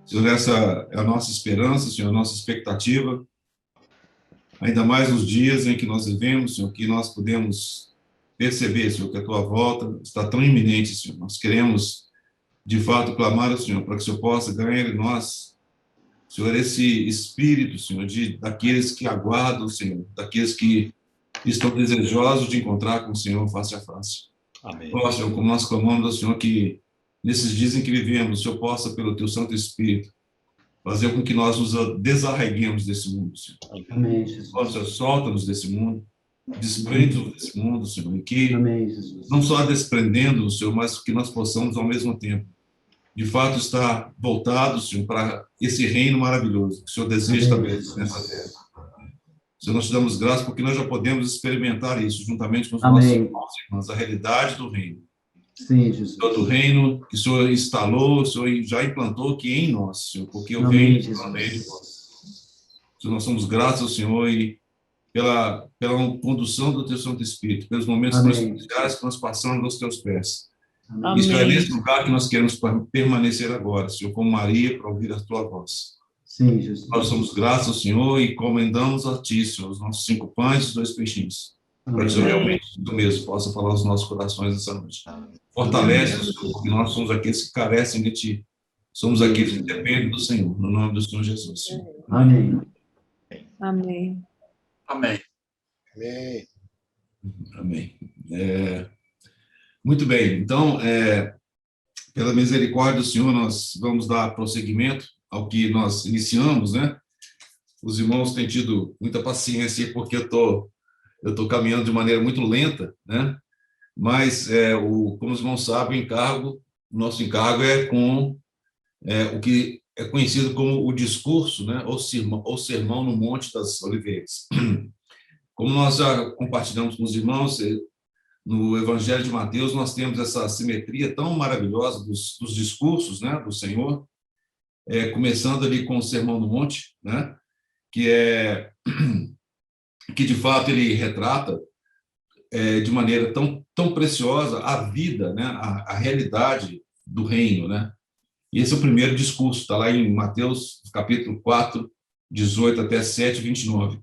Senhor, essa é a nossa esperança, Senhor, a nossa expectativa, ainda mais nos dias em que nós vivemos, Senhor, que nós podemos perceber, Senhor, que a Tua volta está tão iminente, Senhor. Nós queremos, de fato, clamar ao Senhor para que o Senhor possa ganhar em nós, Senhor, esse espírito, Senhor, daqueles que aguardam, Senhor, daqueles que estão desejosos de encontrar com o Senhor face a face. Amém. Ó, Senhor, como nós clamamos ao Senhor que nesses dias em que vivemos, o Senhor possa, pelo Teu Santo Espírito, fazer com que nós nos desarreguemos desse mundo, Senhor. Amém, Jesus. Ó, Senhor, solta-nos desse mundo, desprende-nos desse mundo, Senhor, e que Amém, Jesus. não só desprendendo, Senhor, mas que nós possamos, ao mesmo tempo, de fato, estar voltados, Senhor, para esse reino maravilhoso que o Senhor deseja estabelecer nessa terra. Senhor, nós te damos graças porque nós já podemos experimentar isso juntamente com os nossos Amém. irmãos e irmãs, a realidade do reino. Sim, Jesus. Senhor, do reino que o Senhor instalou, o Senhor já implantou aqui em nós, Senhor, porque o Amém, reino Jesus. é de vós. Senhor, nós somos gratos ao Senhor e pela condução do Teu Santo Espírito, pelos momentos Amém. cruciais que nós passamos aos Teus pés. Amém. Isso é nesse lugar que nós queremos permanecer agora, Senhor, como Maria, para ouvir a Tua voz. Sim, Jesus. Nós somos gratos ao Senhor e encomendamos a Ti, Senhor, os nossos 5 pães e os 2 peixinhos, para que o Senhor realmente, do mesmo, possa falar aos nossos corações essa noite. Fortalece-nos, Senhor, porque nós somos aqueles que carecem de Ti. Somos aqueles que dependem do Senhor, no nome do Senhor Jesus. Senhor. Amém. Amém. Amém. Amém. Amém. Muito bem, então, pela misericórdia do Senhor, nós vamos dar prosseguimento ao que nós iniciamos, né? Os irmãos têm tido muita paciência, porque eu tô caminhando de maneira muito lenta, né? Mas, como os irmãos sabem, nosso encargo é com o que é conhecido como o discurso, né? Ou sermão no Monte das Oliveiras. Como nós já compartilhamos com os irmãos, no Evangelho de Mateus, nós temos essa simetria tão maravilhosa dos discursos, né, do Senhor, começando ali com o Sermão no Monte, né, que de fato ele retrata de maneira tão preciosa a vida, né, a realidade do reino, né. E esse é o primeiro discurso, está lá em Mateus, capítulo 4, 18 até 7, 29.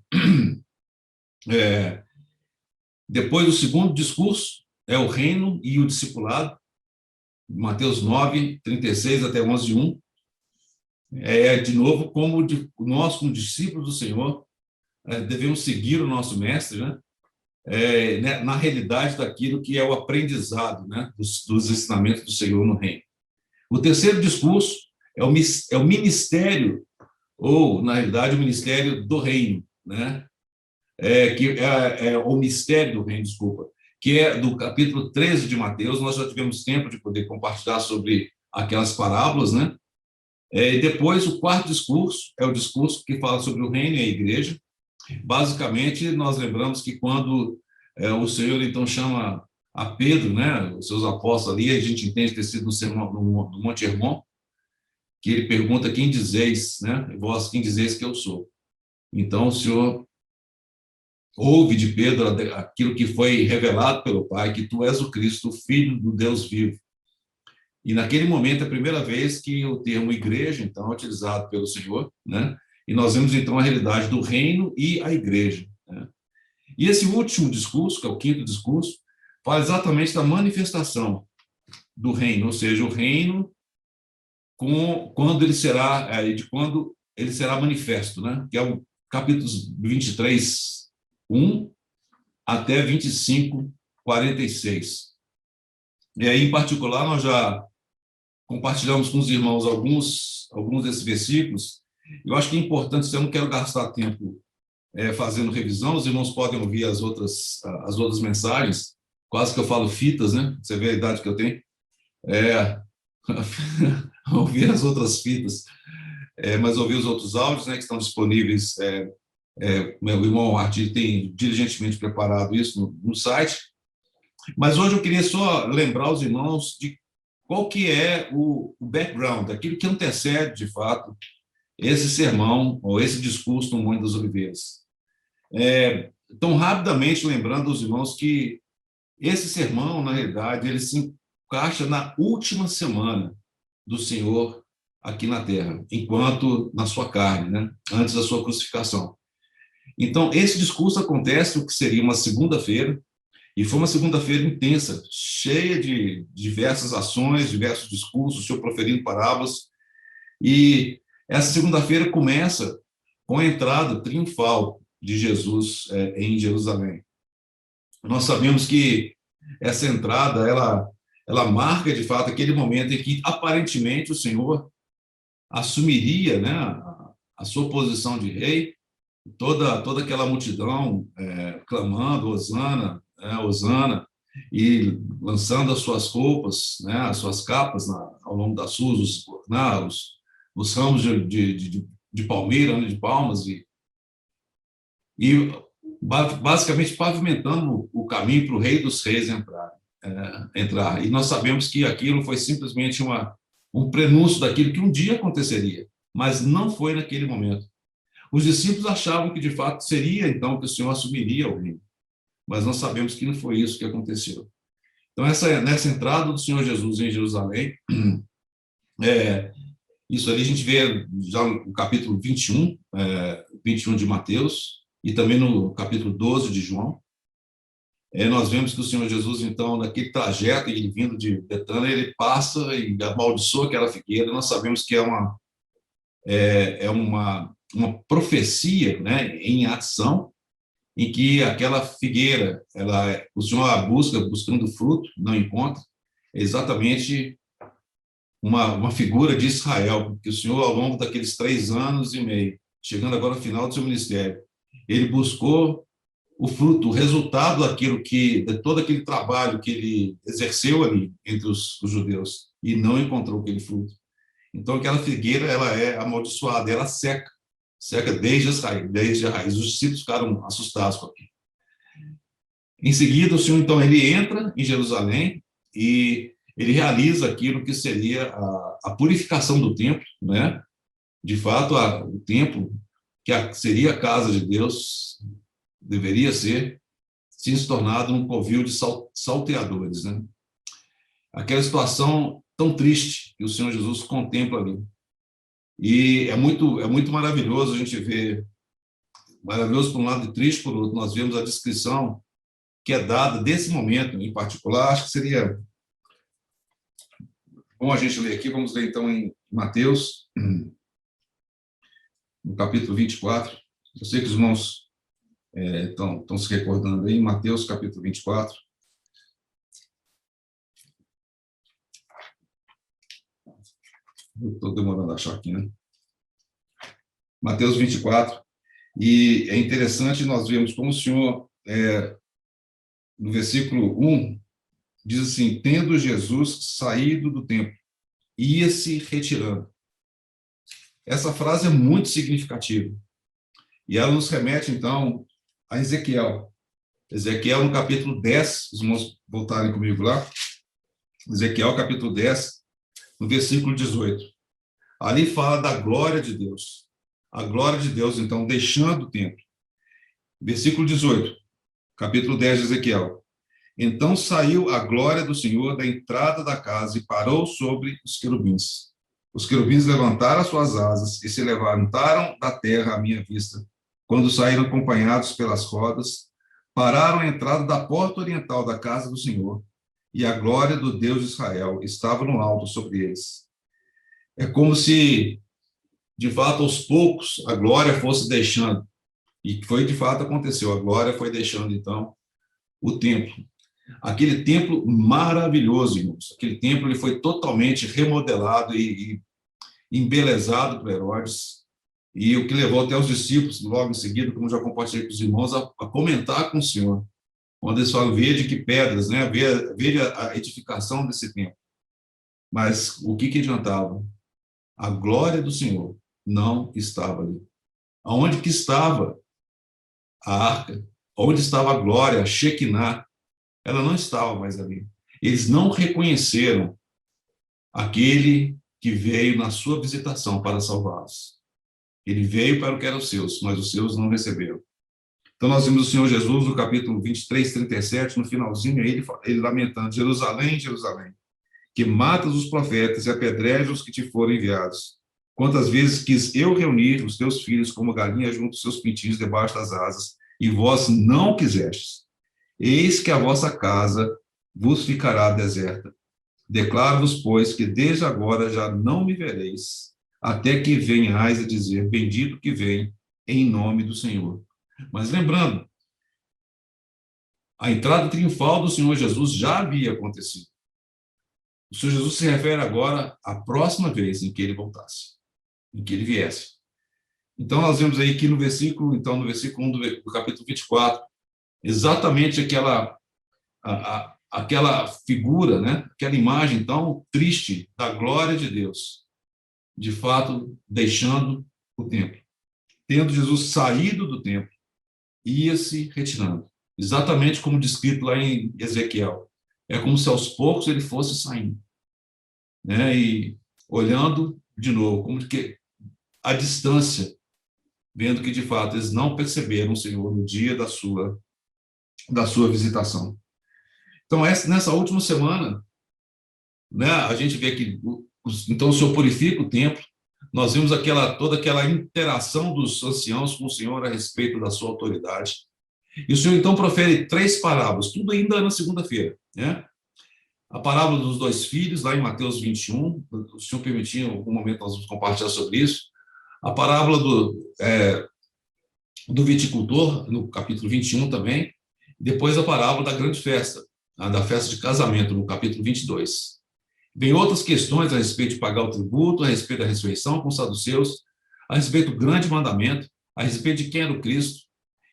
Depois, o segundo discurso é o reino e o discipulado, Mateus 9, 36 até 11, 1. De novo, nós, como discípulos do Senhor, devemos seguir o nosso mestre, né? Na realidade daquilo que é o aprendizado, né? dos ensinamentos do Senhor no reino. O terceiro discurso é o ministério, ou, na realidade, o ministério do reino, né? Que é o mistério do reino, desculpa, que é do capítulo 13 de Mateus. Nós já tivemos tempo de poder compartilhar sobre aquelas parábolas, né? E depois, o quarto discurso é o discurso que fala sobre o reino e a igreja. Basicamente, nós lembramos que quando o Senhor, então, chama a Pedro, né, os seus apóstolos ali, a gente entende ter sido no sermão do Monte Hermon, que ele pergunta: quem dizeis, né? Vós, quem dizeis que eu sou? Então, o Senhor ouve de Pedro aquilo que foi revelado pelo Pai, que tu és o Cristo, o Filho do Deus vivo. E naquele momento é a primeira vez que o termo igreja, então, é utilizado pelo Senhor, né? E nós vemos, então, a realidade do reino e a igreja, né? E esse último discurso, que é o quinto discurso, fala exatamente da manifestação do reino, ou seja, o reino quando ele será manifesto, né? Que é o capítulo 23, 1 até 25, 46. E aí, em particular, nós já compartilhamos com os irmãos alguns desses versículos. Eu acho que é importante, eu não quero gastar tempo fazendo revisão, os irmãos podem ouvir as outras mensagens, quase que eu falo fitas, né? Você vê a idade que eu tenho. Ouvir as outras fitas, mas ouvir os outros áudios, né, que estão disponíveis. Meu irmão Arthur tem diligentemente preparado isso no site. Mas hoje eu queria só lembrar os irmãos de qual que é o background, aquilo que antecede, de fato, esse sermão, ou esse discurso no Monte das Oliveiras. Então, rapidamente lembrando aos irmãos que esse sermão, na realidade, ele se encaixa na última semana do Senhor aqui na terra, enquanto na sua carne, né? Antes da sua crucificação. Então, esse discurso acontece o que seria uma segunda-feira, e foi uma segunda-feira intensa, cheia de diversas ações, diversos discursos, o Senhor proferindo parábolas, e essa segunda-feira começa com a entrada triunfal de Jesus em Jerusalém. Nós sabemos que essa entrada, ela marca, de fato, aquele momento em que, aparentemente, o Senhor assumiria, né, a sua posição de rei, toda aquela multidão clamando, Hosana, Hosana, e lançando as suas roupas, né, as suas capas ao longo das ruas, os ramos de palmeira, né, de palmas, e basicamente pavimentando o caminho para o Rei dos Reis entrar. E nós sabemos que aquilo foi simplesmente um prenúncio daquilo que um dia aconteceria, mas não foi naquele momento. Os discípulos achavam que, de fato, seria, então, que o Senhor assumiria o reino, mas nós sabemos que não foi isso que aconteceu. Então, nessa entrada do Senhor Jesus em Jerusalém, isso ali a gente vê já no capítulo 21 de Mateus, e também no capítulo 12 de João. Nós vemos que o Senhor Jesus, então, naquele trajeto, ele vindo de Betânia, ele passa e amaldiçoa aquela figueira. Nós sabemos que é uma profecia, né, em ação, em que aquela figueira, o Senhor a busca, buscando fruto, não encontra, é exatamente uma figura de Israel, porque o Senhor, ao longo daqueles 3 anos e meio, chegando agora ao final do seu ministério, ele buscou o fruto, o resultado de todo aquele trabalho que ele exerceu ali entre os judeus, e não encontrou aquele fruto. Então, aquela figueira, ela é amaldiçoada, ela seca desde a raiz. Os discípulos ficaram assustados com aquilo. Em seguida, o Senhor, então, ele entra em Jerusalém e ele realiza aquilo que seria a purificação do templo, né? De fato, o templo, que seria a casa de Deus, deveria tinha se tornado um covil de salteadores, né? Aquela situação tão triste que o Senhor Jesus contempla ali. E é muito maravilhoso a gente ver, maravilhoso por um lado e triste por outro. Nós vemos a descrição que é dada desse momento em particular. Acho que seria bom a gente ler aqui. Vamos ler então em Mateus, no capítulo 24. Eu sei que os irmãos estão se recordando aí, em Mateus, capítulo 24. Eu estou demorando a achar aqui, né? Mateus 24. E é interessante nós vermos como o Senhor, no versículo 1, diz assim: tendo Jesus saído do templo, ia se retirando. Essa frase é muito significativa. E ela nos remete, então, a Ezequiel. Ezequiel, no capítulo 10, os irmãos voltarem comigo lá. Ezequiel, capítulo 10, no versículo 18. Ali fala da glória de Deus. A glória de Deus, então, deixando o templo. Versículo 18, capítulo 10 de Ezequiel. Então saiu a glória do Senhor da entrada da casa e parou sobre os querubins. Os querubins levantaram as suas asas e se levantaram da terra à minha vista. Quando saíram acompanhados pelas rodas, pararam à entrada da porta oriental da casa do Senhor, e a glória do Deus de Israel estava no alto sobre eles. É como se, de fato, aos poucos, a glória fosse deixando, e foi de fato aconteceu, a glória foi deixando, então, o templo. Aquele templo maravilhoso, irmãos, aquele templo ele foi totalmente remodelado e embelezado por Herodes, e o que levou até os discípulos, logo em seguida, como já compartilhei com os irmãos, a comentar com o Senhor, quando eles falam, veja que pedras, né? Veja a edificação desse templo. Mas o que adiantava? A glória do Senhor não estava ali. Aonde que estava a arca? Onde estava a glória, a Shekinah? Ela não estava mais ali. Eles não reconheceram aquele que veio na sua visitação para salvá-los. Ele veio para o que eram os seus, mas os seus não receberam. Então, nós vimos o Senhor Jesus no capítulo 23, 37, no finalzinho, ele lamentando: Jerusalém, Jerusalém, que matas os profetas e apedrejas os que te foram enviados. quantas vezes quis eu reunir os teus filhos como galinha junto aos seus pintinhos debaixo das asas, e vós não quisestes. Eis que a vossa casa vos ficará deserta. Declaro-vos, pois, que desde agora já não me vereis, até que venhais a dizer, bendito que vem em nome do Senhor. Mas lembrando, a entrada triunfal do Senhor Jesus já havia acontecido. O Senhor Jesus se refere agora à próxima vez em que ele voltasse, em que ele viesse. Então, nós vemos aí que no versículo 1 do capítulo 24, exatamente aquela figura, né? Aquela imagem tão triste da glória de Deus, de fato, deixando o templo. Tendo Jesus saído do templo, ia se retirando. Exatamente como descrito lá em Ezequiel. É como se aos poucos ele fosse saindo, né? E olhando de novo, como que a distância, vendo que de fato eles não perceberam o Senhor no dia da sua visitação. Então, nessa última semana, né, a gente vê que então o Senhor purifica o templo. Nós vimos toda aquela interação dos anciãos com o Senhor a respeito da sua autoridade. E o Senhor, então, profere 3 parábolas, tudo ainda na segunda-feira, né? A parábola dos 2 filhos, lá em Mateus 21, o Senhor permitir, em algum momento nós vamos compartilhar sobre isso. A parábola do viticultor, no capítulo 21 também. Depois a parábola da grande festa, da festa de casamento, no capítulo 22. Vem outras questões a respeito de pagar o tributo, a respeito da ressurreição com os saduceus, a respeito do grande mandamento, a respeito de quem era o Cristo.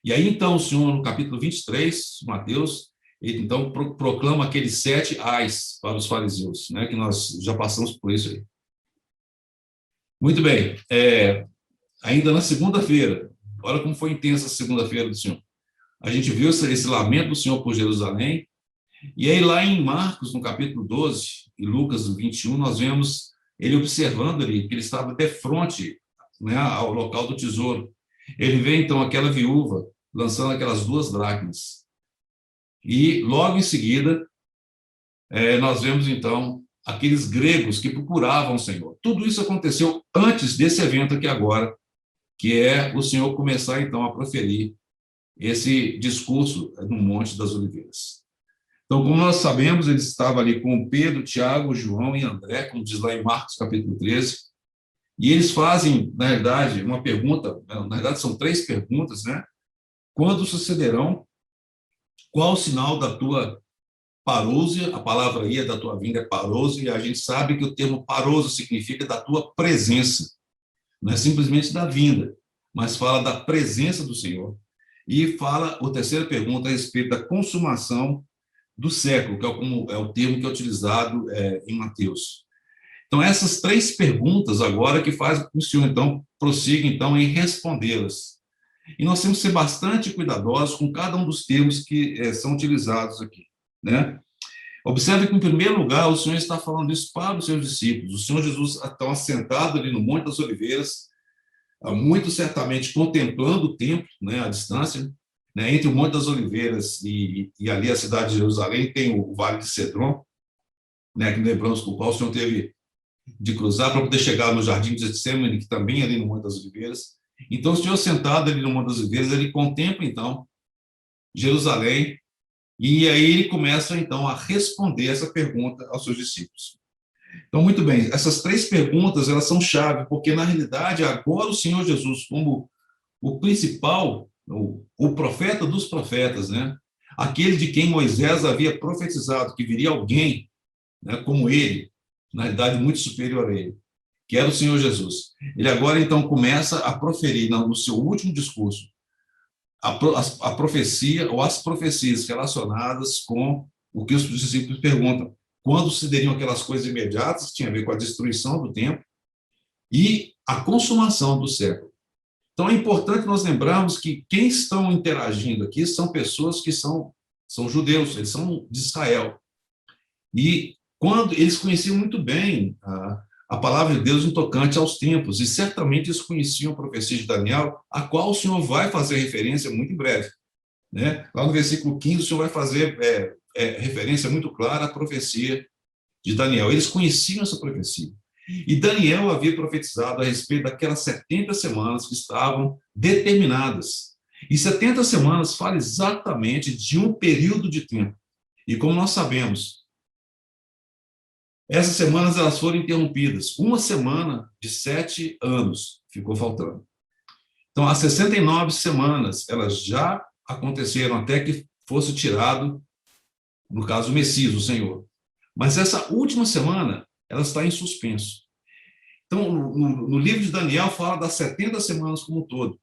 E aí, então, o Senhor, no capítulo 23, Mateus, ele, então, proclama aqueles 7 ais para os fariseus, né, que nós já passamos por isso aí. Muito bem. Ainda na segunda-feira, olha como foi intensa a segunda-feira do Senhor. A gente viu esse lamento do Senhor por Jerusalém. E aí, lá em Marcos, no capítulo 12, e Lucas, no 21, nós vemos ele observando ali que ele estava de frente, né, ao local do tesouro. Ele vê, então, aquela viúva lançando aquelas 2 dracmas. E, logo em seguida, nós vemos, então, aqueles gregos que procuravam o Senhor. Tudo isso aconteceu antes desse evento aqui agora, que é o Senhor começar, então, a proferir esse discurso no Monte das Oliveiras. Então, como nós sabemos, ele estava ali com Pedro, Tiago, João e André, como diz lá em Marcos, capítulo 13, e eles fazem, na verdade, uma pergunta, na verdade são 3 perguntas, né? Quando sucederão? Qual o sinal da tua parousia? A palavra aí da tua vinda é parousia, e a gente sabe que o termo parousia significa da tua presença, não é simplesmente da vinda, mas fala da presença do Senhor. E fala, a terceira pergunta, a respeito da consumação do século, que é o termo que é utilizado em Mateus. Então, essas 3 perguntas agora que faz com que o Senhor, então, prossiga, então, em respondê-las. E nós temos que ser bastante cuidadosos com cada um dos termos que são utilizados aqui, né? Observe que, em primeiro lugar, o Senhor está falando isso para os seus discípulos. O Senhor Jesus está assentado ali no Monte das Oliveiras, muito certamente contemplando o templo, né, à distância, né, entre o Monte das Oliveiras e ali a cidade de Jerusalém, tem o Vale de Cedron, né, que lembramos com o qual o Senhor teve de cruzar para poder chegar no Jardim de Getsemane, que também é ali no Monte das Oliveiras. Então, o Senhor sentado ali no Monte das Oliveiras, ele contempla, então, Jerusalém, e aí ele começa, então, a responder essa pergunta aos seus discípulos. Então, muito bem, essas 3 perguntas, elas são chave, porque, na realidade, agora o Senhor Jesus, como o principal, o profeta dos profetas, né? Aquele de quem Moisés havia profetizado que viria alguém, né, como ele, na realidade, muito superior a ele, que era o Senhor Jesus. Ele agora, então, começa a proferir, no seu último discurso, a profecia ou as profecias relacionadas com o que os discípulos perguntam. Quando sucederiam aquelas coisas imediatas, que tinha a ver com a destruição do templo e a consumação do século. Então, é importante nós lembrarmos que quem estão interagindo aqui são pessoas que são judeus, eles são de Israel. E quando eles conheciam muito bem a palavra de Deus no tocante aos tempos, e certamente eles conheciam a profecia de Daniel, a qual o Senhor vai fazer referência muito em breve, né? Lá no versículo 15, o Senhor vai fazer referência muito clara à profecia de Daniel. Eles conheciam essa profecia. E Daniel havia profetizado a respeito daquelas 70 semanas que estavam determinadas. E 70 semanas fala exatamente de um período de tempo. E como nós sabemos, essas semanas elas foram interrompidas. Uma semana de 7 anos ficou faltando. Então, as 69 semanas, elas já aconteceram até que fosse tirado, no caso, o Messias, o Senhor. Mas essa última semana, ela está em suspenso. Então, no livro de Daniel, fala das 70 semanas como um todo.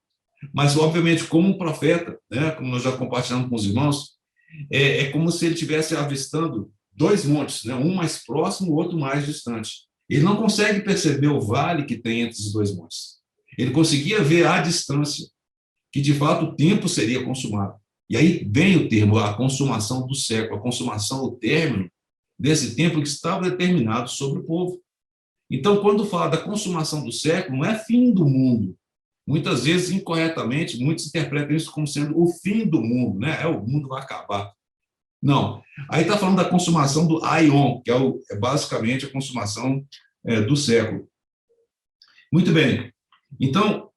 Mas, obviamente, como um profeta, né, como nós já compartilhamos com os irmãos, é como se ele estivesse avistando 2 montes, né, um mais próximo, o outro mais distante. Ele não consegue perceber o vale que tem entre esses 2 montes. Ele conseguia ver à distância que, de fato, o tempo seria consumado. E aí vem o termo, a consumação do século, a consumação, o término desse tempo que estava determinado sobre o povo. Então, quando fala da consumação do século, não é fim do mundo. Muitas vezes, incorretamente, muitos interpretam isso como sendo o fim do mundo, né? O mundo vai acabar. Não. Aí está falando da consumação do aion, que é basicamente a consumação do século. Muito bem. Então,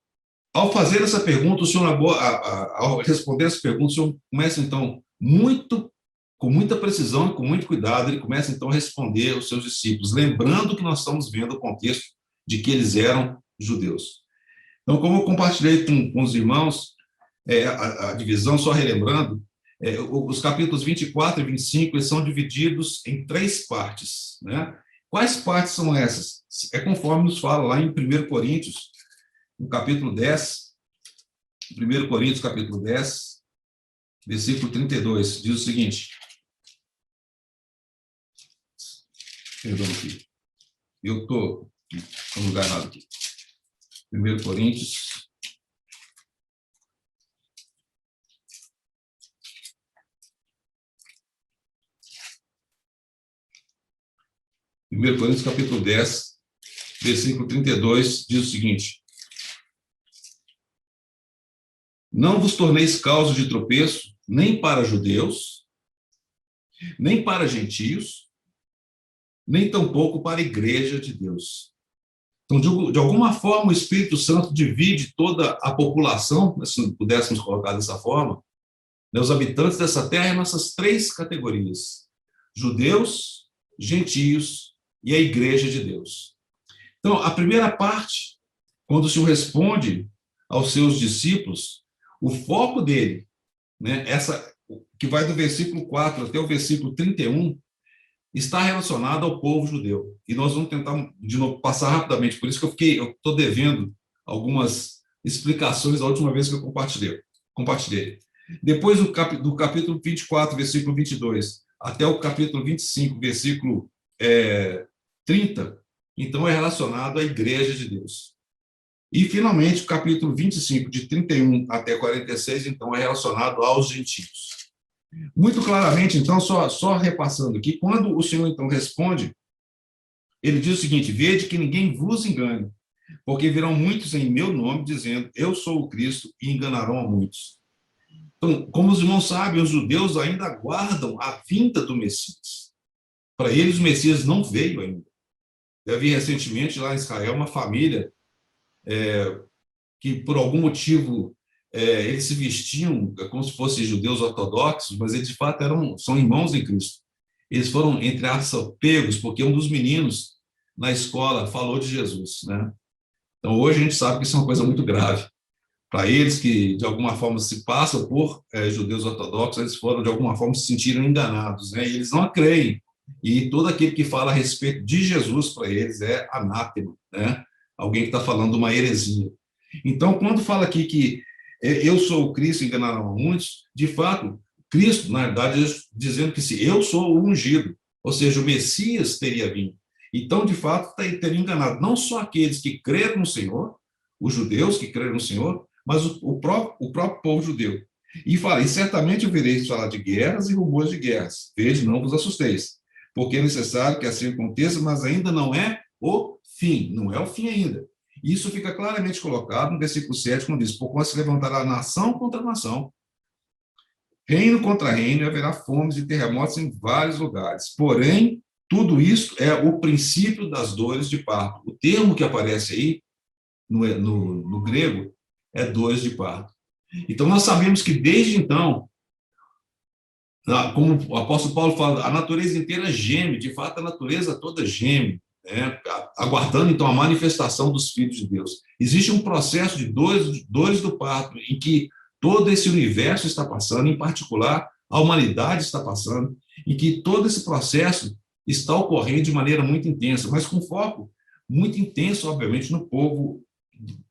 ao fazer essa pergunta, o senhor, ao responder essa pergunta, o senhor começa, então, com muita precisão e com muito cuidado, ele começa, então, a responder aos seus discípulos, lembrando que nós estamos vendo o contexto de que eles eram judeus. Então, como eu compartilhei com os irmãos, a divisão, só relembrando, os capítulos 24 e 25, eles são divididos em 3 partes, né? Quais partes são essas? É conforme nos fala lá em 1 Coríntios, no capítulo 10, 1 Coríntios, capítulo 10, versículo 32, diz o seguinte. Perdão aqui. Eu estou no lugar errado aqui. 1 Coríntios. Primeiro Coríntios, capítulo 10, versículo 32, diz o seguinte. Não vos torneis causa de tropeço, nem para judeus, nem para gentios, nem tampouco para a igreja de Deus. Então, de alguma forma, o Espírito Santo divide toda a população, se pudéssemos colocar dessa forma, né, os habitantes dessa terra nessas 3 categorias: judeus, gentios e a igreja de Deus. Então, a primeira parte, quando o Senhor responde aos seus discípulos, o foco dele, né, que vai do versículo 4 até o versículo 31, está relacionado ao povo judeu. E nós vamos tentar, de novo, passar rapidamente. Por isso que eu estou devendo algumas explicações da última vez que eu compartilhei. Depois do capítulo 24, versículo 22, até o capítulo 25, versículo 30, então é relacionado à igreja de Deus. E, finalmente, o capítulo 25, de 31 até 46, então é relacionado aos gentios. Muito claramente, então, só repassando aqui, quando o Senhor, então, responde, ele diz o seguinte: vede que ninguém vos engane, porque virão muitos em meu nome, dizendo, eu sou o Cristo, e enganarão a muitos. Então, como os irmãos sabem, os judeus ainda aguardam a vinda do Messias. Para eles, o Messias não veio ainda. Eu vi recentemente lá em Israel uma família que, por algum motivo, eles se vestiam como se fossem judeus ortodoxos, mas eles, de fato, são irmãos em Cristo. Eles foram, entre aspas, pegos, porque um dos meninos na escola falou de Jesus, né? Então, hoje a gente sabe que isso é uma coisa muito grave. Para eles que, de alguma forma, se passam por judeus ortodoxos, eles foram, de alguma forma, se sentiram enganados, né? E eles não creem. E todo aquele que fala a respeito de Jesus, para eles, é anátema, né? Alguém que está falando uma heresia. Então, quando fala aqui que eu sou o Cristo, enganaram a muitos, de fato, Cristo, na verdade, dizendo que se eu sou o ungido, ou seja, o Messias teria vindo. Então, de fato, teria enganado não só aqueles que creram no Senhor, os judeus que creram no Senhor, mas o próprio povo judeu. E fala, e certamente ouvireis falar de guerras e rumores de guerras. Veja, não vos assusteis, porque é necessário que assim aconteça, mas ainda não é o fim, não é o fim ainda. Isso fica claramente colocado no versículo 7, quando diz, porquanto se levantará nação contra nação, reino contra reino, e haverá fomes e terremotos em vários lugares. Porém, Tudo isso é o princípio das dores de parto. O termo que aparece aí, no grego, é dores de parto. Então, nós sabemos que, desde então, como o apóstolo Paulo fala, a natureza inteira geme, de fato, a natureza toda geme, né? Aguardando, então, a manifestação dos filhos de Deus. Existe um processo de dores do parto, em que todo esse universo está passando, em particular, a humanidade está passando, e que todo esse processo está ocorrendo de maneira muito intensa, mas com foco muito intenso, obviamente, no povo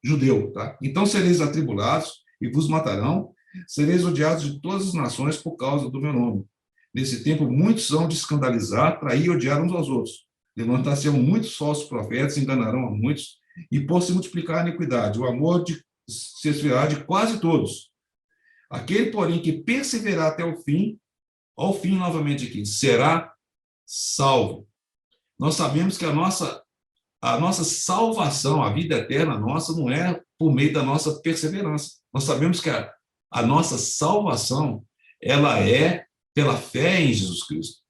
judeu. Tá? Então, sereis atribulados e vos matarão, sereis odiados de todas as nações por causa do meu nome. Nesse tempo, muitos são de escandalizar, trair e odiar uns aos outros. Levantar-se-ão muitos falsos profetas, enganarão a muitos, e por se multiplicar a iniquidade, o amor se esfriará de quase todos. Aquele, porém, que perseverar até o fim, ao fim, novamente aqui, será salvo. Nós sabemos que a nossa salvação, a vida eterna nossa, não é por meio da nossa perseverança. Nós sabemos que a nossa salvação, ela é pela fé em Jesus Cristo.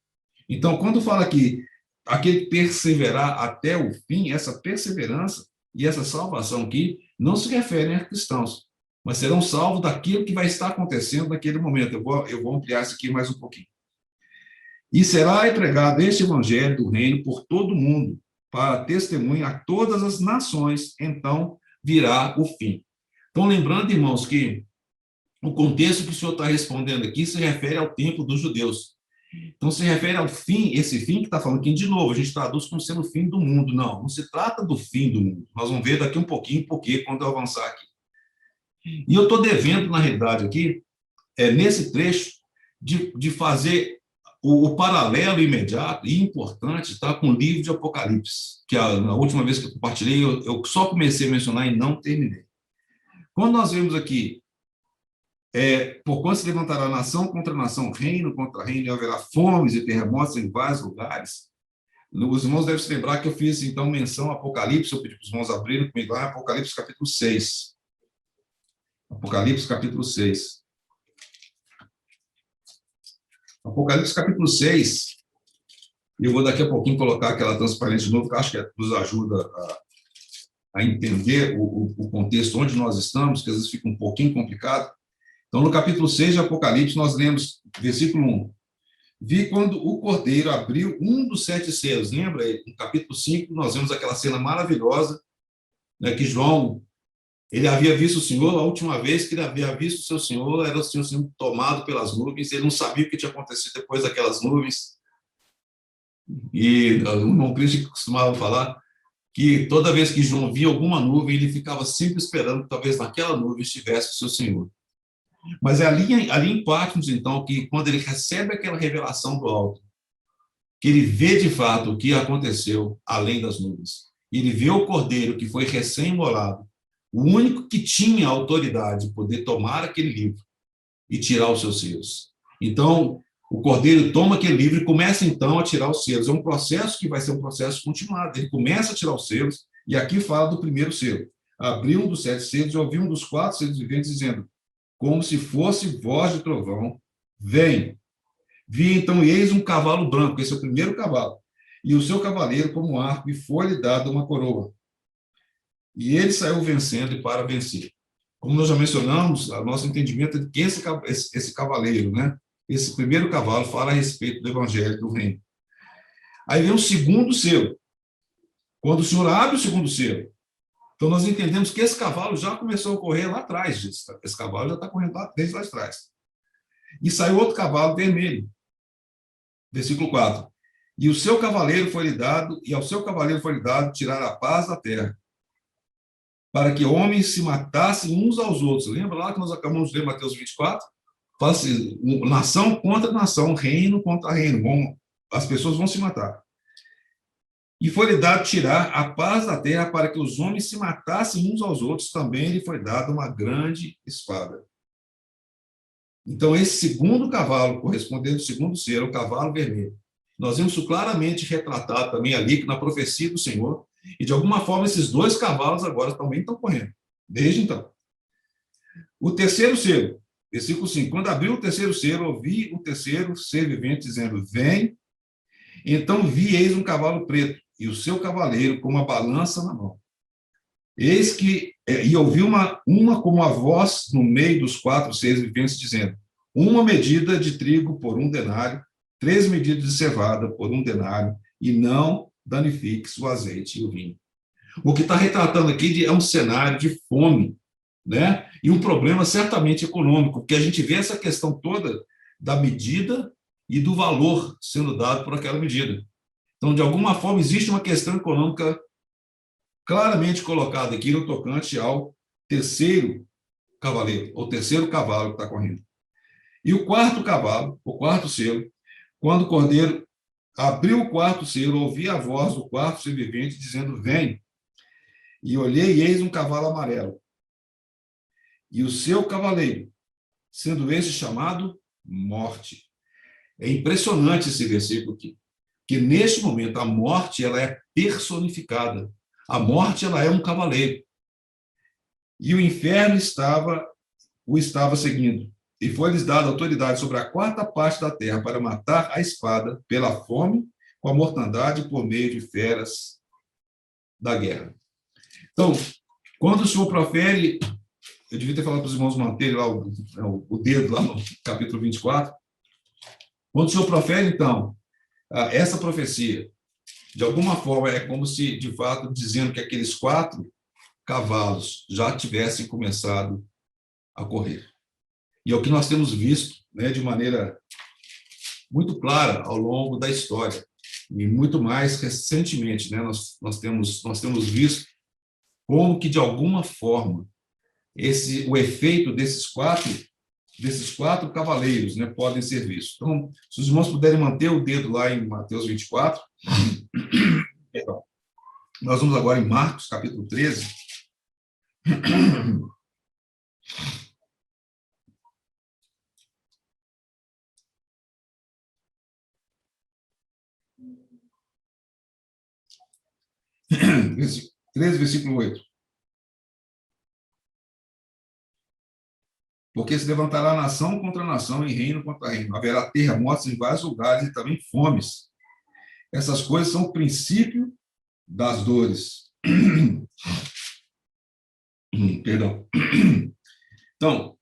Então, quando fala que aquele perseverar até o fim, essa perseverança e essa salvação aqui não se referem a cristãos, mas serão salvos daquilo que vai estar acontecendo naquele momento. Eu vou ampliar isso aqui mais um pouquinho. E será empregado este evangelho do reino por todo o mundo, para testemunha a todas as nações, então virá o fim. Então, lembrando, irmãos, que o contexto que o senhor está respondendo aqui se refere ao tempo dos judeus. Então, se refere ao fim, esse fim que está falando aqui, de novo, a gente traduz como sendo o fim do mundo. Não se trata do fim do mundo. Nós vamos ver daqui um pouquinho, porque quando eu avançar aqui. E eu estou devendo, na realidade, aqui, nesse trecho, de fazer o paralelo imediato e importante, tá, com o livro de Apocalipse, que na última vez que eu compartilhei, eu só comecei a mencionar e não terminei. Quando nós vemos aqui, porquanto se levantará nação contra nação, reino contra reino, e haverá fomes e terremotos em vários lugares. Os irmãos devem se lembrar que eu fiz, então, menção a Apocalipse, eu pedi para os irmãos abrirem comigo lá, Apocalipse capítulo 6. Apocalipse capítulo 6. Apocalipse capítulo 6, eu vou daqui a pouquinho colocar aquela transparência de novo, que eu acho que nos ajuda a entender o contexto onde nós estamos, que às vezes fica um pouquinho complicado. Então, no capítulo 6 de Apocalipse, nós lemos, versículo 1. Vi quando o Cordeiro abriu um dos 7 selos. Lembra? No capítulo 5, nós vemos aquela cena maravilhosa, né, que João, ele havia visto o Senhor, a última vez que ele havia visto o seu Senhor, era o Senhor sendo tomado pelas nuvens, ele não sabia o que tinha acontecido depois daquelas nuvens. E o irmão Cristo costumava falar que toda vez que João via alguma nuvem, ele ficava sempre esperando que talvez naquela nuvem estivesse o seu Senhor. Mas é ali em Patmos, então, que quando ele recebe aquela revelação do alto, que ele vê de fato o que aconteceu além das nuvens. Ele vê o Cordeiro que foi recém-imolado, o único que tinha autoridade de poder tomar aquele livro e tirar os seus selos. Então, o Cordeiro toma aquele livro e começa, então, a tirar os selos. É um processo que vai ser um processo continuado. Ele começa a tirar os selos, e aqui fala do primeiro selo. Abriu um dos 7 selos e ouviu um dos 4 selos viventes dizendo, como se fosse voz de trovão, vem. Vi, então, e eis um cavalo branco, esse é o primeiro cavalo, e o seu cavaleiro como arco, e foi-lhe dada uma coroa. E ele saiu vencendo e para vencer. Como nós já mencionamos, o nosso entendimento é de que esse cavaleiro, né, esse primeiro cavalo, fala a respeito do evangelho do reino. Aí vem o segundo selo. Quando o Senhor abre o segundo selo, então nós entendemos que esse cavalo já começou a correr lá atrás. Esse cavalo já está correndo desde lá atrás. E saiu outro cavalo vermelho. Versículo 4. E o seu cavaleiro foi lhe dado, e ao seu cavaleiro foi lhe dado tirar a paz da terra, para que homens se matassem uns aos outros. Lembra lá que nós acabamos de ler Mateus 24? Fala assim, nação contra nação, reino contra reino. As pessoas vão se matar. E foi-lhe dado tirar a paz da terra para que os homens se matassem uns aos outros. Também lhe foi dada uma grande espada. Então, esse segundo cavalo, correspondendo ao segundo selo, é o cavalo vermelho. Nós vemos isso claramente retratado também ali na profecia do Senhor. E, de alguma forma, esses 2 cavalos agora também estão correndo. Desde então. O terceiro selo, versículo 5. Quando abriu o terceiro selo, ouvi o terceiro ser vivente dizendo, vem. Então vi, eis um cavalo preto, e o seu cavaleiro com uma balança na mão. Eis que, e ouvi uma como a voz no meio dos 4 seres viventes, dizendo: uma medida de trigo por 1 denário, 3 medidas de cevada por 1 denário, e não danifiques o azeite e o vinho. O que está retratando aqui é um cenário de fome, né? E um problema certamente econômico, porque a gente vê essa questão toda da medida e do valor sendo dado por aquela medida. Então, de alguma forma, existe uma questão econômica claramente colocada aqui no tocante ao terceiro cavaleiro, ou terceiro cavalo que está correndo. E o 4º cavalo, o 4º selo, quando o cordeiro abriu o 4º selo, ouvi a voz do 4º ser vivente dizendo: vem. E olhei, e eis um cavalo amarelo. E o seu cavaleiro, sendo esse chamado Morte. É impressionante esse versículo aqui, que neste momento a morte ela é personificada. A morte ela é um cavaleiro. E o inferno o estava seguindo. E foi-lhes dada autoridade sobre a 4ª parte da terra para matar a espada pela fome, com a mortandade por meio de feras da guerra. Então, quando o Senhor profere, eu devia ter falado para os irmãos manterem lá o dedo, lá no capítulo 24, quando o Senhor profere, então, essa profecia, de alguma forma, é como se, de fato, dizendo que aqueles 4 cavalos já tivessem começado a correr. E é o que nós temos visto, né, de maneira muito clara ao longo da história. E muito mais recentemente, né, nós temos visto como que, de alguma forma, o efeito desses quatro cavaleiros, né, podem ser vistos. Então, se os irmãos puderem manter o dedo lá em Mateus 24, nós vamos agora em Marcos, capítulo 13. Versículo 13, versículo 8. Porque se levantará nação contra nação e reino contra reino. Haverá terremotos em vários lugares e também fomes. Essas coisas são o princípio das dores. Perdão. Então,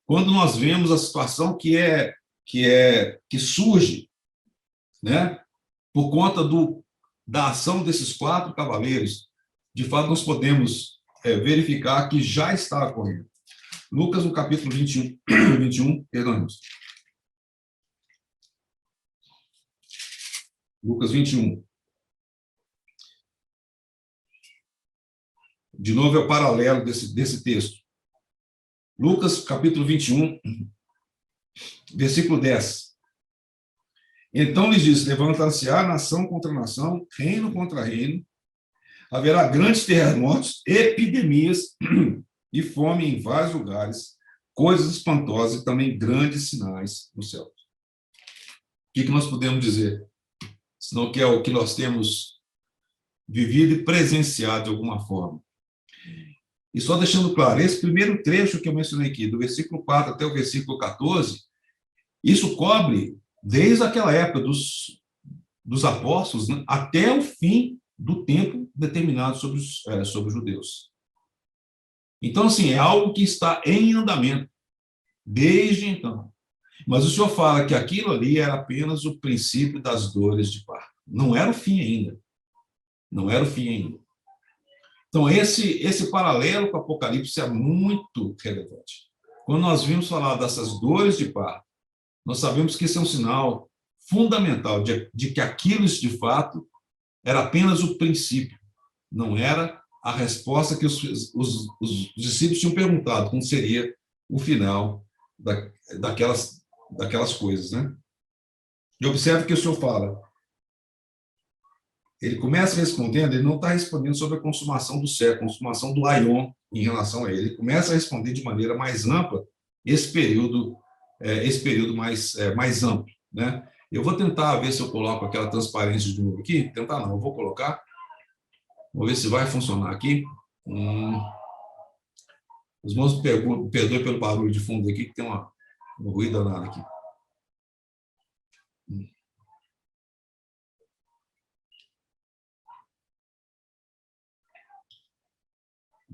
quando nós vemos a situação que surge, né, por conta da ação desses 4 cavaleiros, de fato nós podemos verificar que já está ocorrendo. Lucas, no capítulo 21, perdão. Lucas 21. De novo, é o paralelo desse texto. Lucas, capítulo 21, versículo 10. Então lhes disse: levantar-se-á nação contra nação, reino contra reino, haverá grandes terremotos, epidemias e fome em vários lugares, coisas espantosas e também grandes sinais no céu. O que nós podemos dizer? Senão que é o que nós temos vivido e presenciado de alguma forma. E só deixando claro, esse primeiro trecho que eu mencionei aqui, do versículo 4 até o versículo 14, isso cobre desde aquela época dos apóstolos, né, até o fim do tempo determinado sobre os judeus. Então, assim, é algo que está em andamento desde então. Mas o Senhor fala que aquilo ali era apenas o princípio das dores de parto. Não era o fim ainda. Não era o fim ainda. Então, esse paralelo com o Apocalipse é muito relevante. Quando nós vimos falar dessas dores de parto, nós sabemos que esse é um sinal fundamental de que aquilo, de fato, era apenas o princípio. Não era a resposta que os discípulos tinham perguntado, como seria o final daquelas coisas, né? E observe que o Senhor fala, ele começa respondendo, ele não está respondendo sobre a consumação do século, a consumação do aion em relação a ele. Ele começa a responder de maneira mais ampla esse período mais amplo, né? Eu vou tentar ver se eu coloco aquela transparência de novo aqui. Tentar não, eu vou colocar. Vamos ver se vai funcionar aqui. Os irmãos perdoem pelo barulho de fundo aqui, que tem um ruído danado aqui.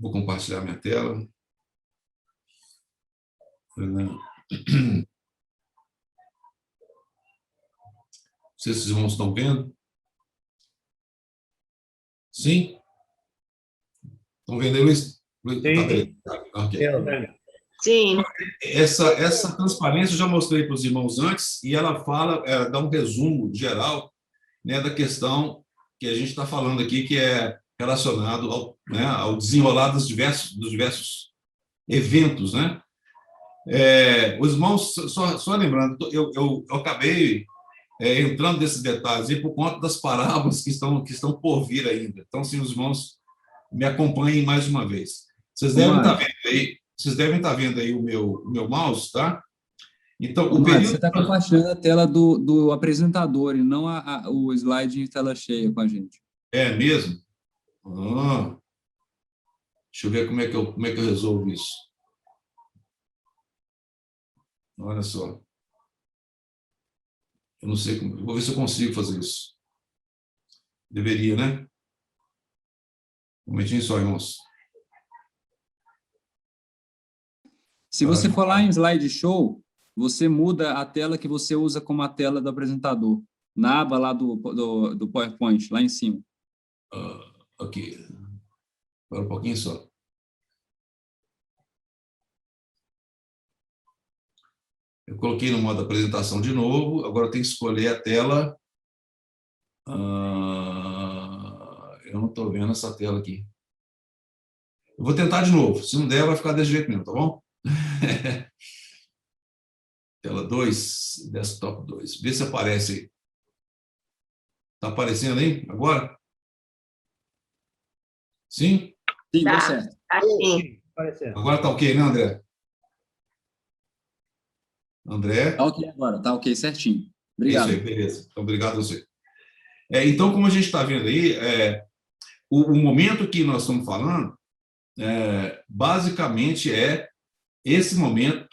Vou compartilhar minha tela. Não sei se os irmãos estão vendo. Sim? Estão vendo aí, Luiz? Sim. Ok. Sim. Essa transparência eu já mostrei para os irmãos antes, e ela dá um resumo geral, né, da questão que a gente está falando aqui, que é relacionado ao desenrolar dos diversos eventos, né? Os irmãos, só lembrando, eu acabei entrando nesses detalhes aí por conta das parábolas que estão por vir ainda. Então, se os irmãos me acompanhem mais uma vez. Vocês devem estar vendo aí o meu mouse, tá? Então, o período... Você está compartilhando a tela do apresentador e não o slide em tela cheia com a gente. É mesmo? Deixa eu ver como é que eu resolvo isso. Olha só. Eu não sei como... Vou ver se eu consigo fazer isso. Deveria, né? Um momentinho só, irmãos. Se você for lá em slide show, você muda a tela que você usa como a tela do apresentador, na aba lá do PowerPoint, lá em cima. Ok. Agora um pouquinho só. Eu coloquei no modo apresentação de novo, agora eu tenho que escolher a tela. Eu não estou vendo essa tela aqui. Eu vou tentar de novo. Se não der, vai ficar desse jeito mesmo, tá bom? Tela 2, desktop 2. Vê se aparece aí. Está aparecendo aí agora? Sim? Sim, Tá. deu certo. Assim. Agora está ok, né, André? André? Tá ok agora, tá ok, certinho. Obrigado. Isso aí, beleza. Então, obrigado a você. Então, como a gente está vendo aí, o momento que nós estamos falando, basicamente é esse momento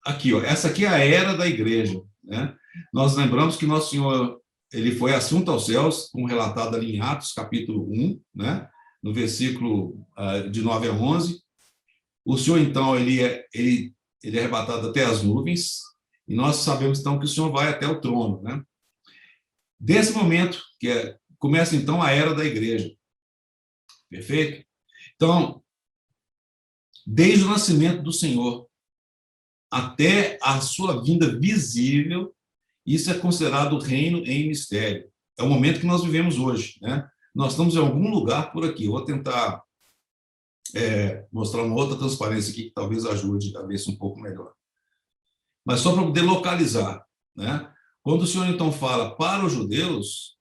aqui, ó. Essa aqui é a era da igreja, né? Nós lembramos que Nosso Senhor, ele foi assunto aos céus, como relatado ali em Atos, capítulo 1, né? No versículo de 9 a 11. O Senhor, então, ele é arrebatado até as nuvens, e nós sabemos, então, que o Senhor vai até o trono, né? Desse momento, começa, então, a era da igreja. Perfeito? Então, desde o nascimento do Senhor até a sua vinda visível, isso é considerado o reino em mistério. É o momento que nós vivemos hoje, né? Nós estamos em algum lugar por aqui. Eu vou tentar mostrar uma outra transparência aqui que talvez ajude a ver isso um pouco melhor. Mas só para poder localizar, né? Quando o Senhor, então, fala para os judeus,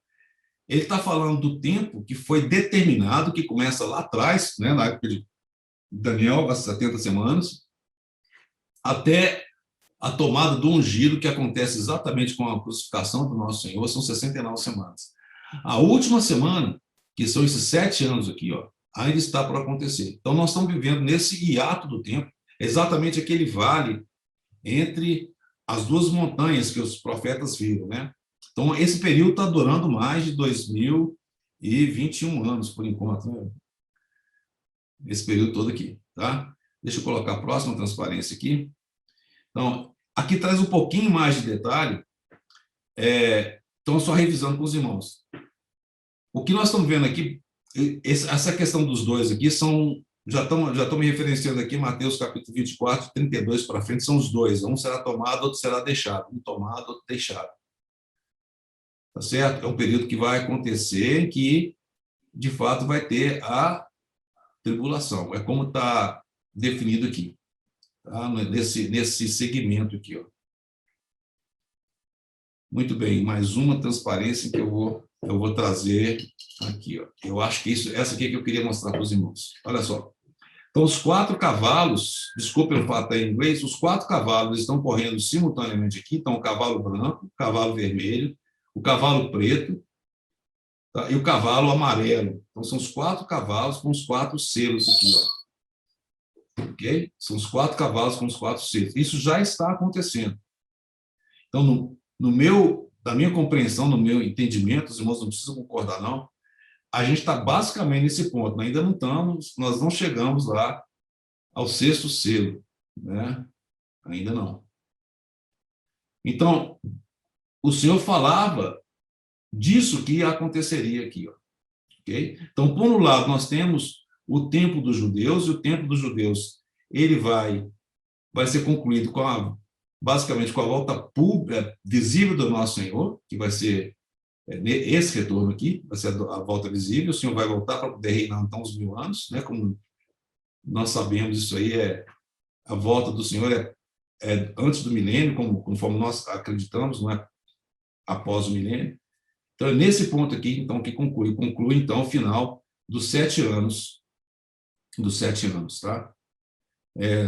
ele está falando do tempo que foi determinado, que começa lá atrás, né, na época de Daniel, as 70 semanas, até a tomada do ungido, que acontece exatamente com a crucificação do nosso Senhor, são 69 semanas. A última semana, que são esses 7 anos aqui, ó, ainda está por acontecer. Então, nós estamos vivendo nesse hiato do tempo, exatamente aquele vale entre as duas montanhas que os profetas viram, né? Então, esse período está durando mais de 2021 anos, por enquanto, né? Esse período todo aqui, tá? Deixa eu colocar a próxima transparência aqui. Então, aqui traz um pouquinho mais de detalhe. Então, só revisando com os irmãos. O que nós estamos vendo aqui, essa questão dos dois aqui, já estão me referenciando aqui, Mateus capítulo 24, 32 para frente, são os dois. Um será tomado, outro será deixado. Um tomado, outro deixado. Tá certo? É um período que vai acontecer, que, de fato, vai ter a tribulação. É como está definido aqui, tá? Nesse segmento aqui, ó. Muito bem, mais uma transparência que eu vou trazer aqui, ó. Eu acho que essa aqui é que eu queria mostrar para os irmãos. Olha só. Então, os 4 cavalos, desculpem o fato em inglês, os 4 cavalos estão correndo simultaneamente aqui. Então, o cavalo branco, o cavalo vermelho, o cavalo preto, tá? E o cavalo amarelo. Então, são os 4 cavalos com os 4 selos aqui, ó. Ok? São os 4 cavalos com os 4 selos. Isso já está acontecendo. Então, da minha compreensão, no meu entendimento, os irmãos não precisam concordar, não, a gente está basicamente nesse ponto, ainda não estamos, nós não chegamos lá ao sexto selo, né? Ainda não. Então, o Senhor falava disso que aconteceria aqui, ó, ok? Então, por um lado, nós temos o tempo dos judeus, e o tempo dos judeus ele vai ser concluído basicamente com a volta pública, visível do nosso Senhor, que vai ser esse retorno aqui, vai ser a volta visível. O Senhor vai voltar para poder reinar, então, os 1000 anos, né? Como nós sabemos, isso aí a volta do Senhor é antes do milênio, conforme nós acreditamos, não é após o milênio. Então, é nesse ponto aqui, então, que conclui, então, o final dos 7 anos, tá?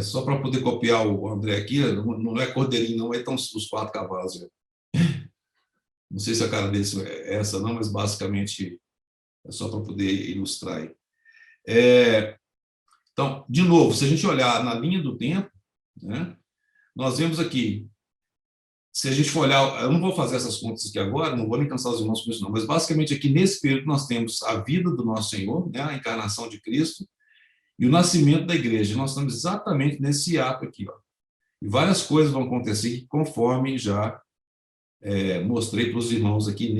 Só para poder copiar o André aqui, não é cordeirinho, não, estão os 4 cavalos. Não sei se a cara dele é essa, não, mas basicamente é só para poder ilustrar aí. Então, de novo, se a gente olhar na linha do tempo, né, nós vemos aqui, se a gente for olhar, eu não vou fazer essas contas aqui agora, não vou nem cansar os irmãos com isso não, mas basicamente aqui nesse período nós temos a vida do nosso Senhor, né, a encarnação de Cristo, e o nascimento da igreja. Nós estamos exatamente nesse ato aqui, ó. E várias coisas vão acontecer conforme já mostrei para os irmãos aqui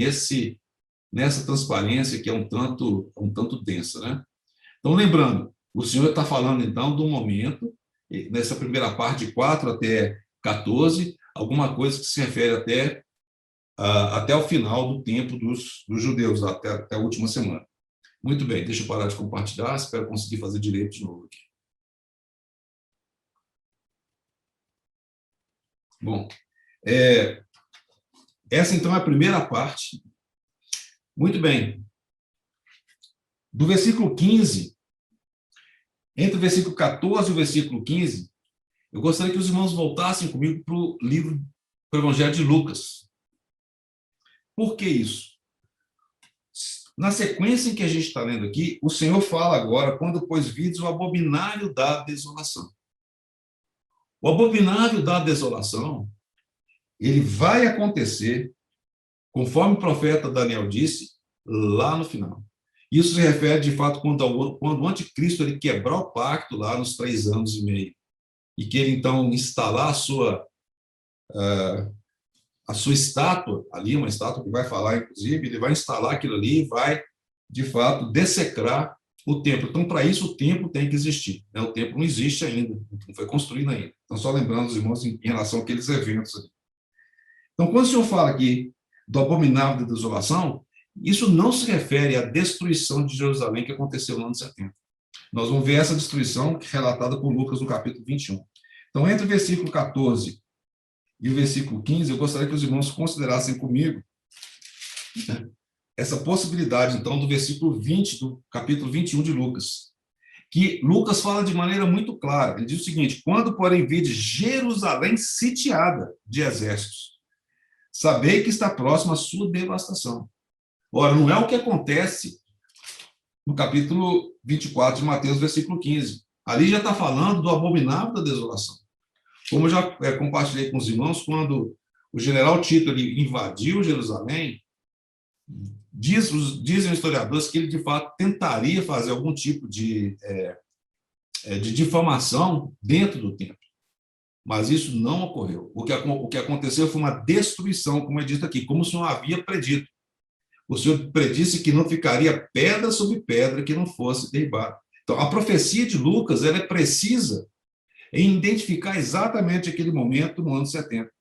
nessa transparência que é um tanto densa, né? Então, lembrando, o Senhor está falando, então, do momento, nessa primeira parte, de 4 até 14, alguma coisa que se refere até o final do tempo dos judeus, até a última semana. Muito bem, deixa eu parar de compartilhar, espero conseguir fazer direito de novo aqui. Bom, essa, então, é a primeira parte. Muito bem. Do versículo 15, entre o versículo 14 e o versículo 15, eu gostaria que os irmãos voltassem comigo para o Evangelho de Lucas. Por que isso? Na sequência em que a gente está lendo aqui, o Senhor fala agora, quando, pois, vides o abominável da desolação. O abominável da desolação, ele vai acontecer, conforme o profeta Daniel disse, lá no final. Isso se refere, de fato, quando o anticristo ele quebrar o pacto lá nos 3 anos e meio, e que ele, então, instalar a sua estátua ali, uma estátua que vai falar, inclusive, ele vai instalar aquilo ali e vai, de fato, dessecrar o templo. Então, para isso, o templo tem que existir, né? O templo não existe ainda, não foi construído ainda. Então, só lembrando os irmãos em relação àqueles eventos ali. Então, quando o Senhor fala aqui do abominável da desolação, isso não se refere à destruição de Jerusalém que aconteceu no ano 70. Nós vamos ver essa destruição relatada por Lucas no capítulo 21. Então, entre o versículo 14 e o versículo 15, eu gostaria que os irmãos considerassem comigo essa possibilidade, então, do versículo 20, do capítulo 21 de Lucas, que Lucas fala de maneira muito clara. Ele diz o seguinte: quando, porém, vide Jerusalém sitiada de exércitos, sabei que está próxima a sua devastação. Ora, não é o que acontece no capítulo 24 de Mateus, versículo 15. Ali já está falando do abominável da desolação. Como eu já compartilhei com os irmãos, quando o general Tito ele invadiu Jerusalém, dizem os historiadores que ele, de fato, tentaria fazer algum tipo de difamação dentro do templo. Mas isso não ocorreu. O que aconteceu foi uma destruição, como é dito aqui, como o Senhor havia predito. O Senhor predisse que não ficaria pedra sobre pedra que não fosse derribada. Então, a profecia de Lucas ela é precisa em identificar exatamente aquele momento no ano 70.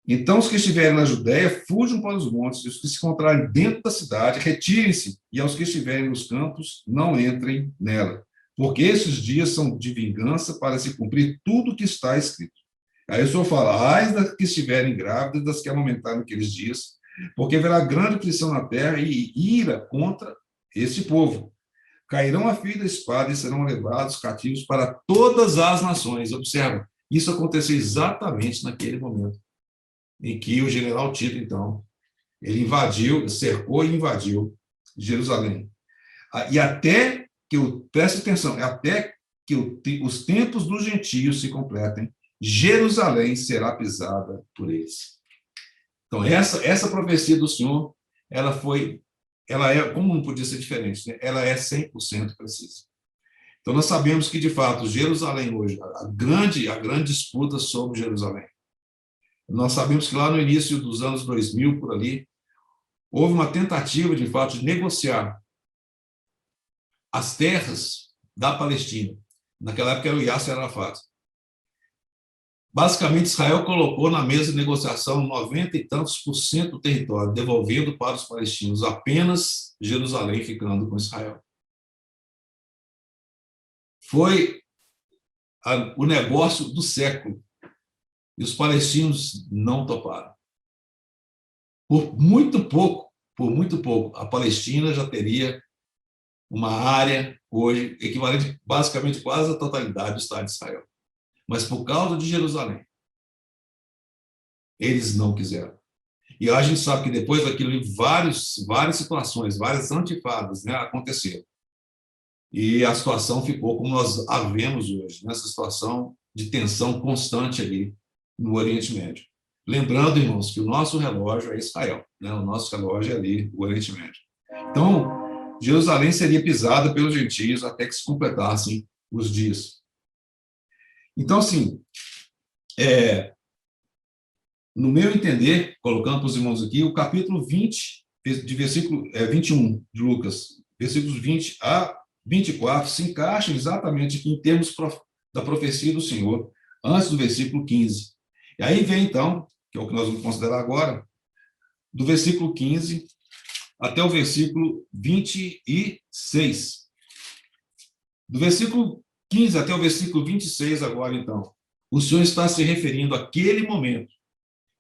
Então, os que estiverem na Judéia, fujam para os montes, e os que se encontrarem dentro da cidade, retirem-se, e aos que estiverem nos campos, não entrem nela, porque esses dias são de vingança para se cumprir tudo o que está escrito. Aí o Senhor fala: ai das que estiverem grávidas, das que amamentarem naqueles dias, porque haverá grande aflição na terra e ira contra este povo. Cairão a fio da espada e serão levados cativos para todas as nações. Observa, isso aconteceu exatamente naquele momento em que o general Tito, então, ele cercou e invadiu Jerusalém. E até que, preste atenção, até que os tempos dos gentios se completem, Jerusalém será pisada por eles. Então, essa profecia do Senhor, ela foi ela é, como não podia ser diferente, né? Ela é 100% precisa. Então, nós sabemos que, de fato, Jerusalém hoje, a grande disputa sobre Jerusalém. Nós sabemos que lá no início dos anos 2000, por ali, houve uma tentativa, de fato, de negociar as terras da Palestina. Naquela época era o Yasser Arafat. Basicamente, Israel colocou na mesa de negociação 90 e tantos % do território, devolvendo para os palestinos, apenas Jerusalém ficando com Israel. Foi o negócio do século. E os palestinos não toparam. Por muito pouco, a Palestina já teria uma área hoje equivalente basicamente quase à totalidade do Estado de Israel. Mas por causa de Jerusalém, eles não quiseram. E a gente sabe que depois daquilo, várias situações, várias antifadas, né, aconteceram. E a situação ficou como nós a vemos hoje, nessa situação de tensão constante ali no Oriente Médio. Lembrando, irmãos, que o nosso relógio é Israel, né? O nosso relógio é ali, o Oriente Médio. Então, Jerusalém seria pisada pelos gentios até que se completassem os dias. Então, assim, no meu entender, colocando para os irmãos aqui, o capítulo 20, de versículo 21 de Lucas, versículos 20 a 24, se encaixam exatamente aqui em termos da profecia do Senhor, antes do versículo 15. E aí vem, então, que é o que nós vamos considerar agora, do versículo 15 até o versículo 26. Do versículo 15 até o versículo 26 agora, então, o Senhor está se referindo àquele momento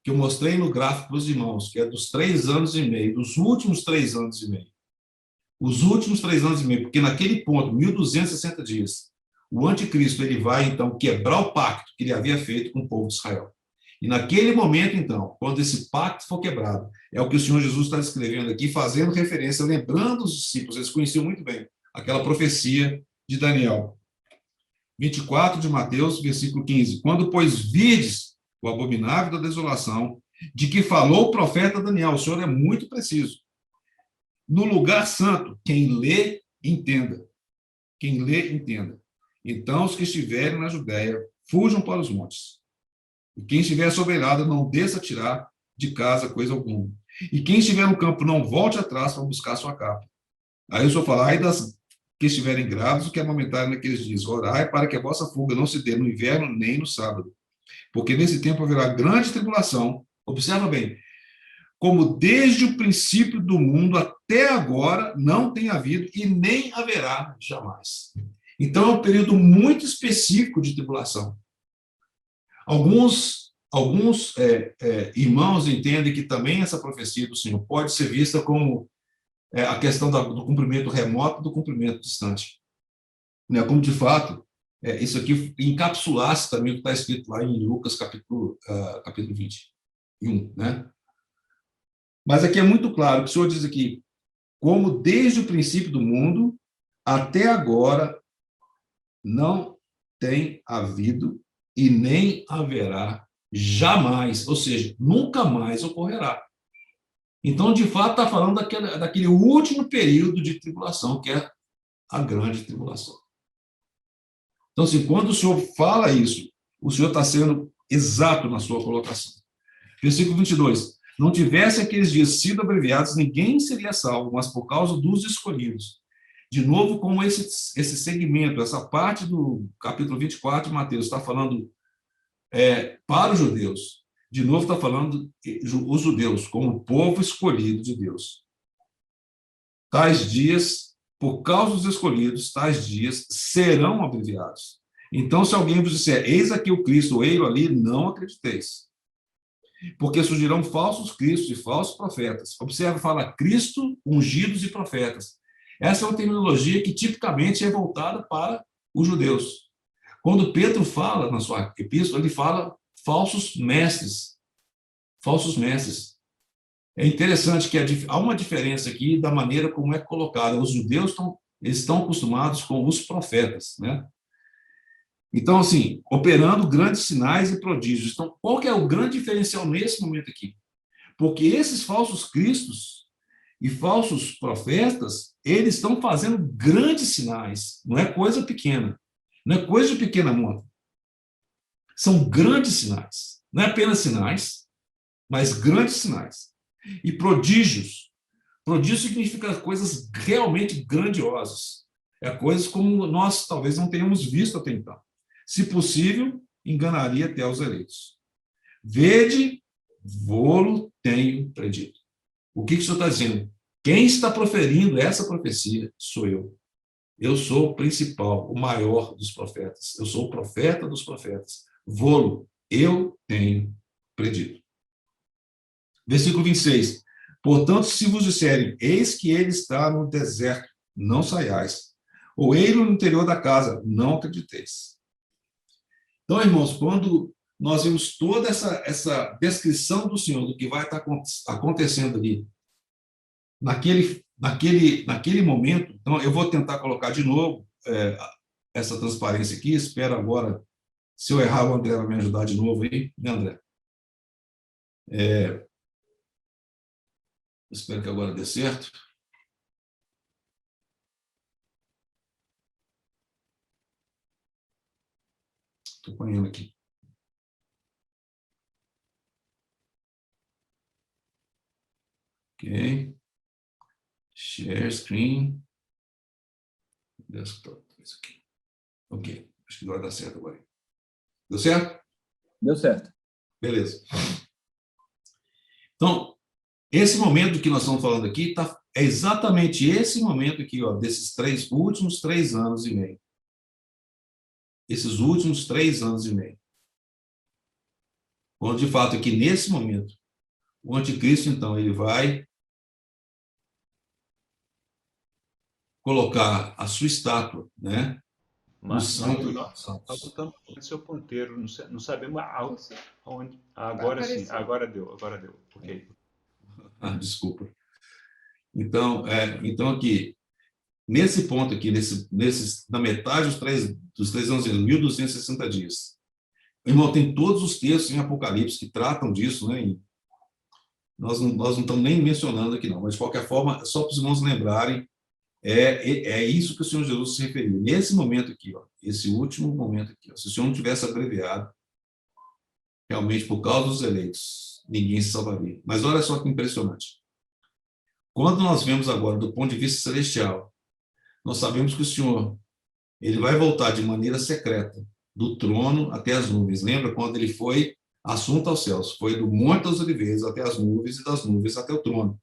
que eu mostrei no gráfico para os irmãos, que é dos 3 anos e meio, dos últimos 3 anos e meio. Os últimos 3 anos e meio, porque naquele ponto, 1260 dias, o anticristo ele vai, então, quebrar o pacto que ele havia feito com o povo de Israel. E naquele momento, então, quando esse pacto for quebrado, é o que o Senhor Jesus está descrevendo aqui, fazendo referência, lembrando os discípulos, eles conheciam muito bem aquela profecia de Daniel. 24 de Mateus, versículo 15. Quando, pois, virdes o abominável da desolação, de que falou o profeta Daniel, o Senhor é muito preciso. No lugar santo, quem lê, entenda. Quem lê, entenda. Então, os que estiverem na Judéia, fujam para os montes. E quem estiver assobeirado, não desça tirar de casa coisa alguma. E quem estiver no campo, não volte atrás para buscar sua capa. Aí o Senhor fala, ai das que estiverem grávidos, que amamentarem naqueles dias. Orai para que a vossa fuga não se dê no inverno nem no sábado. Porque nesse tempo haverá grande tribulação. Observa bem. Como desde o princípio do mundo até agora não tem havido e nem haverá jamais. Então, é um período muito específico de tribulação. Alguns irmãos entendem que também essa profecia do Senhor pode ser vista como a questão do cumprimento remoto do cumprimento distante. Né? Como, de fato, isso aqui encapsulasse também o que está escrito lá em Lucas, capítulo 21. Né? Mas aqui é muito claro, o Senhor diz aqui, como desde o princípio do mundo até agora não tem havido e nem haverá jamais, ou seja, nunca mais ocorrerá. Então, de fato, está falando daquele último período de tribulação, que é a grande tribulação. Então, assim, quando o Senhor fala isso, o Senhor está sendo exato na sua colocação. Versículo 22. Não tivesse aqueles dias sido abreviados, ninguém seria salvo, mas por causa dos escolhidos. De novo, como esse segmento, essa parte do capítulo 24 de Mateus está falando para os judeus. De novo, está falando os judeus como povo escolhido de Deus. Tais dias, por causa dos escolhidos, tais dias serão abreviados. Então, se alguém vos disser, eis aqui o Cristo, ou ei-lo ali, não acrediteis. Porque surgirão falsos cristos e falsos profetas. Observa, fala Cristo, ungidos e profetas. Essa é uma terminologia que tipicamente é voltada para os judeus. Quando Pedro fala na sua epístola, ele fala falsos mestres. Falsos mestres. É interessante que há uma diferença aqui da maneira como é colocada. Os judeus estão acostumados com os profetas, né? Então, assim, operando grandes sinais e prodígios. Então, qual que é o grande diferencial nesse momento aqui? Porque esses falsos cristos, E falsos profetas, eles estão fazendo grandes sinais, não é coisa pequena, não é coisa de pequena monta. São grandes sinais, não é apenas sinais, mas grandes sinais. E prodígios. Prodígio significa coisas realmente grandiosas. É coisas como nós talvez não tenhamos visto até então. Se possível, enganaria até os eleitos. Vede, vô-lo tenho predito. O que o Senhor está dizendo? Quem está proferindo essa profecia sou eu. Eu sou o principal, o maior dos profetas. Eu sou o profeta dos profetas. Vô-lo, eu tenho predito. Versículo 26. Portanto, se vos disserem, eis que ele está no deserto, não saiais. Ou ele no interior da casa, não acrediteis. Então, irmãos, quando nós vemos toda essa descrição do Senhor, do que vai estar acontecendo ali, naquele momento, então eu vou tentar colocar de novo essa transparência aqui, espero agora, se eu errar, o André vai me ajudar de novo aí, né, André? Espero que agora dê certo. Estou ponhando aqui. Ok. Share screen. Desktop. Isso aqui. Ok. Acho que vai dar certo agora. Deu certo? Deu certo. Beleza. Então, esse momento que nós estamos falando aqui é exatamente esse momento aqui, ó, desses últimos 3 anos e meio. Esses últimos 3 anos e meio. Quando, de fato, aqui nesse momento, o anticristo, então, ele vai colocar a sua estátua, né? No santo. Está botando o seu ponteiro, não sabemos aonde. Agora sim, agora deu. Ok. Desculpa. Então, aqui, nesse ponto aqui, na metade dos 3 anos, 1.260 dias, irmão, tem todos os textos em Apocalipse que tratam disso, né? E nós não estamos nem mencionando aqui, não, mas de qualquer forma, só para os irmãos lembrarem, é isso que o Senhor Jesus se referiu. Nesse momento aqui, ó, esse último momento aqui, ó, se o Senhor não tivesse abreviado, realmente, por causa dos eleitos, ninguém se salvaria. Mas olha só que impressionante. Quando nós vemos agora, do ponto de vista celestial, nós sabemos que o Senhor, ele vai voltar de maneira secreta, do trono até as nuvens. Lembra quando ele foi assunto aos céus? Foi do Monte das Oliveiras até as nuvens e das nuvens até o trono.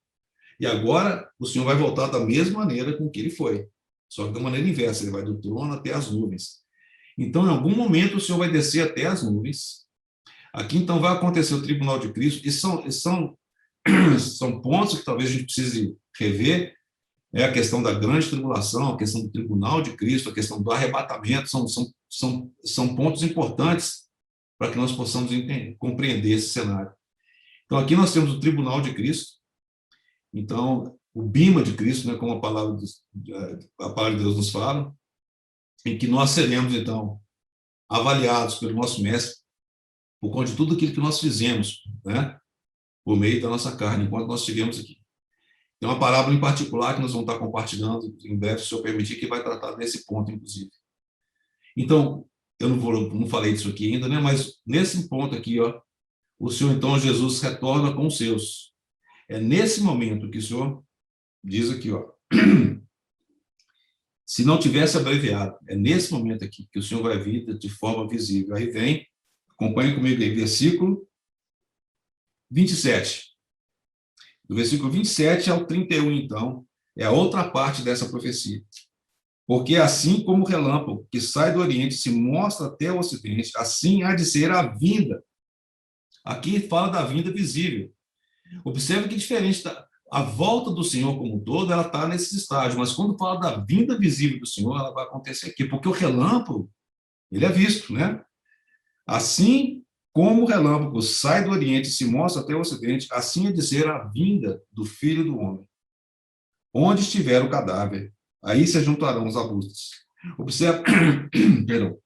E agora o Senhor vai voltar da mesma maneira com que ele foi, só que da maneira inversa, ele vai do trono até as nuvens. Então, em algum momento, o Senhor vai descer até as nuvens. Aqui, então, vai acontecer o tribunal de Cristo, e são pontos que talvez a gente precise rever, a questão da grande tribulação, a questão do tribunal de Cristo, a questão do arrebatamento, são pontos importantes para que nós possamos compreender esse cenário. Então, aqui nós temos o tribunal de Cristo, então, o bima de Cristo, né, como a palavra de Deus nos fala, em que nós seremos, então, avaliados pelo nosso mestre por conta de tudo aquilo que nós fizemos, né, por meio da nossa carne, enquanto nós estivemos aqui. Tem uma parábola em particular que nós vamos estar compartilhando em breve, se eu permitir, que vai tratar desse ponto, inclusive. Então, eu não falei disso aqui ainda, né, mas nesse ponto aqui, ó, o Senhor, então, Jesus retorna com os seus. É nesse momento que o Senhor diz aqui, ó, se não tivesse abreviado, é nesse momento aqui que o Senhor vai vir de forma visível. Aí vem, acompanhe comigo aí, versículo 27. Do versículo 27 ao 31, então, é a outra parte dessa profecia. Porque assim como o relâmpago que sai do Oriente se mostra até o Ocidente, assim há de ser a vinda. Aqui fala da vinda visível. Observe que diferente a volta do Senhor como um todo, ela está nesses estágios, mas quando fala da vinda visível do Senhor, ela vai acontecer aqui, porque o relâmpago, ele é visto, né? Assim como o relâmpago sai do Oriente e se mostra até o Ocidente, assim é de ser a vinda do Filho do Homem. Onde estiver o cadáver, aí se juntarão os arbustos. Observe, perdão.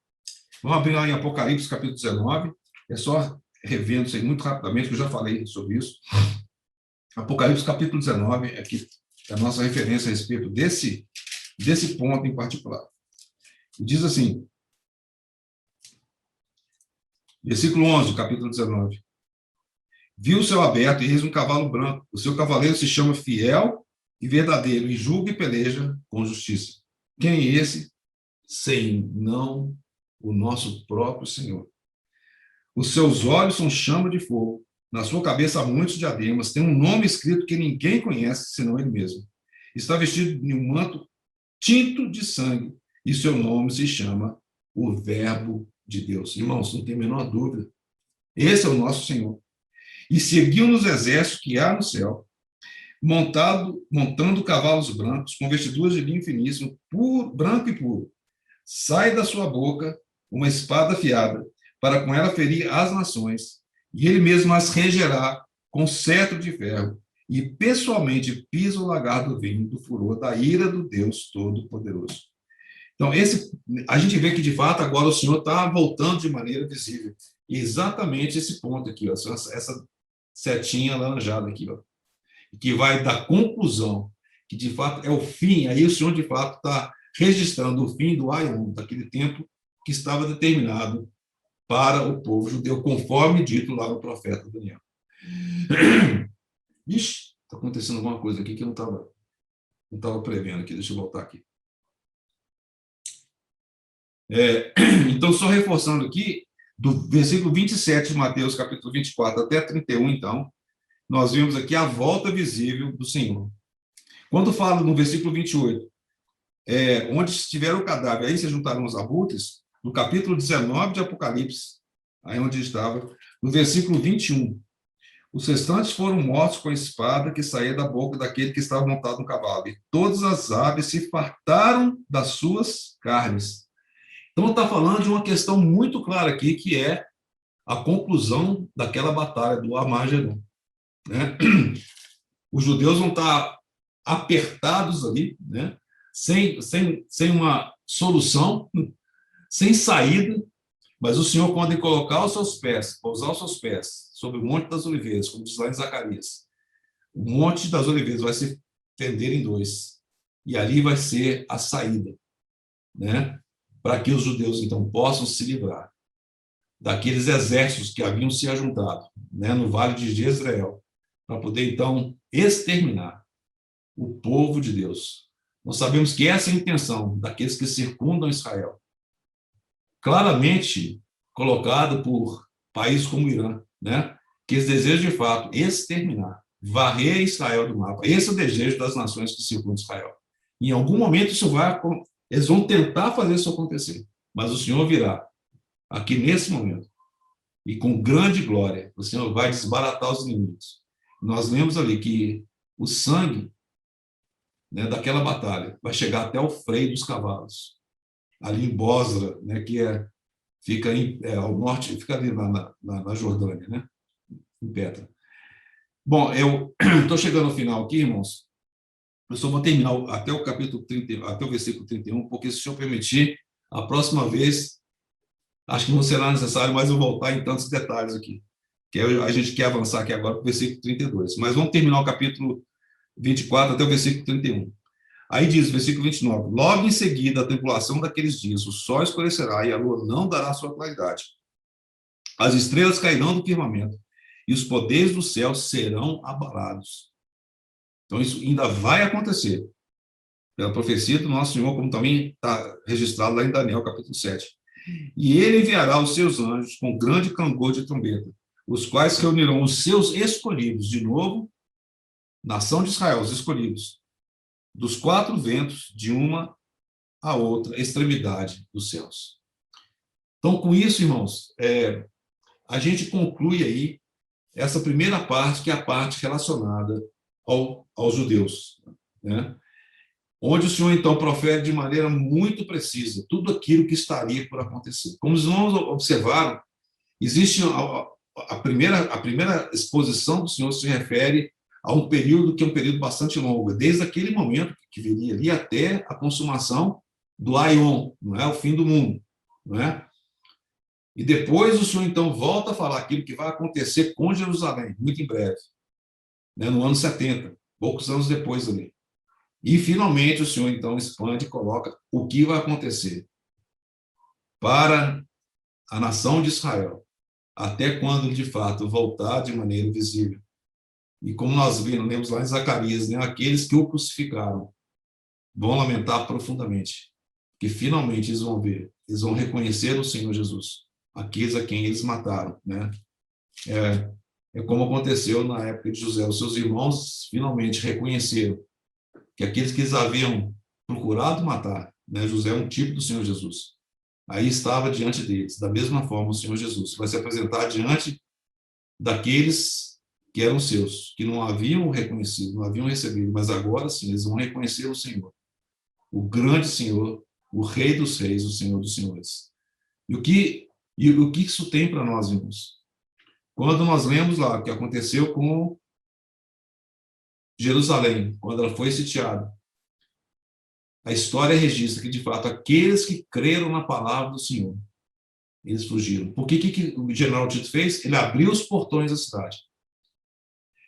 Vamos abrir lá em Apocalipse, capítulo 19, é só revendo isso aí muito rapidamente, que eu já falei sobre isso. Apocalipse capítulo 19, aqui é a nossa referência a respeito desse ponto em particular. Diz assim, versículo 11, capítulo 19. Viu o céu aberto e eis um cavalo branco. O seu cavaleiro se chama Fiel e Verdadeiro, e julga e peleja com justiça. Quem é esse? Senão o nosso próprio Senhor. Os seus olhos são chama de fogo. Na sua cabeça há muitos diademas. Tem um nome escrito que ninguém conhece, senão ele mesmo. Está vestido de um manto tinto de sangue, e seu nome se chama o Verbo de Deus. Irmãos, não tem a menor dúvida. Esse é o nosso Senhor. E seguiu nos exércitos que há no céu, montando cavalos brancos, com vestiduras de linho finíssimo, branco e puro. Sai da sua boca uma espada afiada, para com ela ferir as nações, e ele mesmo as regerá com cetro de ferro, e pessoalmente pisa o lagar do vinho do furor da ira do Deus Todo-Poderoso. Então, a gente vê que, de fato, agora o Senhor está voltando de maneira visível. E exatamente esse ponto aqui, ó, essa setinha alaranjada aqui, ó, que vai dar conclusão, que, de fato, é o fim. Aí o Senhor, de fato, está registrando o fim do Aion, daquele tempo que estava determinado para o povo judeu, conforme dito lá no profeta Daniel. Ixi, está acontecendo alguma coisa aqui que eu não estava prevendo aqui. Deixa eu voltar aqui. Então, só reforçando aqui, do versículo 27 de Mateus, capítulo 24, até 31, então, nós vimos aqui a volta visível do Senhor. Quando fala no versículo 28, onde estiver o cadáver, aí se juntaram os abutres, no capítulo 19 de Apocalipse, aí onde estava, no versículo 21, os restantes foram mortos com a espada que saía da boca daquele que estava montado no cavalo, e todas as aves se fartaram das suas carnes. Então, está falando de uma questão muito clara aqui, que é a conclusão daquela batalha do Armagedon, né? Os judeus vão estar apertados ali, né? sem uma solução, sem saída, mas o Senhor, quando colocar os seus pés, pousar os seus pés sobre o Monte das Oliveiras, como diz lá em Zacarias, o Monte das Oliveiras vai se fender em dois, e ali vai ser a saída, né? Para que os judeus, então, possam se livrar daqueles exércitos que haviam se ajuntado, né, no Vale de Jezreel, para poder, então, exterminar o povo de Deus. Nós sabemos que essa é a intenção daqueles que circundam Israel, claramente colocado por países como o Irã, né, que eles desejam, de fato, exterminar, varrer Israel do mapa. Esse é o desejo das nações que circundam Israel. Em algum momento isso vai... Eles vão tentar fazer isso acontecer, mas o Senhor virá aqui nesse momento e com grande glória o Senhor vai desbaratar os inimigos. Nós lemos ali que o sangue, né, daquela batalha vai chegar até o freio dos cavalos, ali em Bosra, né, que fica ao norte, fica ali na Jordânia, né, em Petra. Bom, eu estou chegando ao final aqui, irmãos. Eu só vou terminar até o capítulo 30, até o versículo 31, porque, se o Senhor permitir, a próxima vez, acho que não será necessário mais eu voltar em tantos detalhes aqui, que a gente quer avançar aqui agora para o versículo 32. Mas vamos terminar o capítulo 24 até o versículo 31. Aí diz, versículo 29, logo em seguida, a tribulação daqueles dias, o sol escurecerá e a lua não dará sua claridade. As estrelas cairão do firmamento e os poderes do céu serão abalados. Então, isso ainda vai acontecer, pela profecia do nosso Senhor, como também está registrado lá em Daniel, capítulo 7. E ele enviará os seus anjos com grande clangor de trombeta, os quais reunirão os seus escolhidos, de novo, nação de Israel, os escolhidos, dos quatro ventos, de uma a outra extremidade dos céus. Então, com isso, irmãos, a gente conclui aí essa primeira parte, que é a parte relacionada aos judeus, né? Onde o Senhor, então, profere de maneira muito precisa tudo aquilo que estaria por acontecer. Como os irmãos observaram, existe a primeira exposição do Senhor se refere a um período que é um período bastante longo, desde aquele momento que viria ali até a consumação do Aion, não é? O fim do mundo, não é? E depois o Senhor, então, volta a falar aquilo que vai acontecer com Jerusalém, muito em breve. né, no ano 70, poucos anos depois ali. E, finalmente, o Senhor, então, expande e coloca o que vai acontecer para a nação de Israel, até quando ele, de fato, voltar de maneira visível. E como nós lemos lá em Zacarias, né, aqueles que o crucificaram vão lamentar profundamente, que finalmente eles vão ver, eles vão reconhecer o Senhor Jesus, aqueles a quem eles mataram, né? É como aconteceu na época de José. Os seus irmãos finalmente reconheceram que aqueles que eles haviam procurado matar, né? José é um tipo do Senhor Jesus. Aí estava diante deles. Da mesma forma, o Senhor Jesus vai se apresentar diante daqueles que eram seus, que não haviam reconhecido, não haviam recebido, mas agora sim, eles vão reconhecer o Senhor, o grande Senhor, o Rei dos Reis, o Senhor dos Senhores. E o que isso tem para nós, irmãos? Quando nós lemos lá o que aconteceu com Jerusalém, quando ela foi sitiada, a história registra que, de fato, aqueles que creram na palavra do Senhor, eles fugiram. Por que o general Tito fez? Ele abriu os portões da cidade.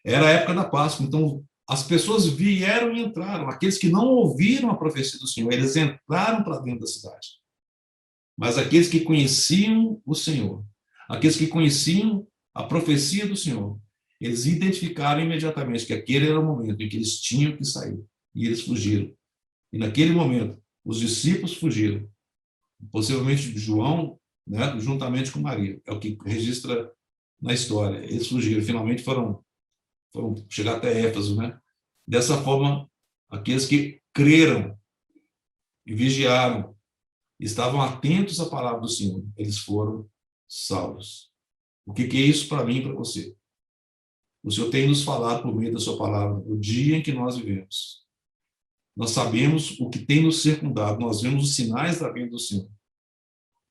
Era a época da Páscoa, então as pessoas vieram e entraram. Aqueles que não ouviram a profecia do Senhor, eles entraram para dentro da cidade. Mas aqueles que conheciam o Senhor, aqueles que conheciam a profecia do Senhor, eles identificaram imediatamente que aquele era o momento em que eles tinham que sair. E eles fugiram. E naquele momento, os discípulos fugiram. Possivelmente João, né, juntamente com Maria. É o que registra na história. Eles fugiram. Finalmente foram chegar até Éfeso, né? Dessa forma, aqueles que creram e vigiaram, estavam atentos à palavra do Senhor, eles foram salvos. O que é isso para mim e para você? O Senhor tem nos falado por meio da sua palavra, o dia em que nós vivemos. Nós sabemos o que tem nos circundado, nós vemos os sinais da vinda do Senhor,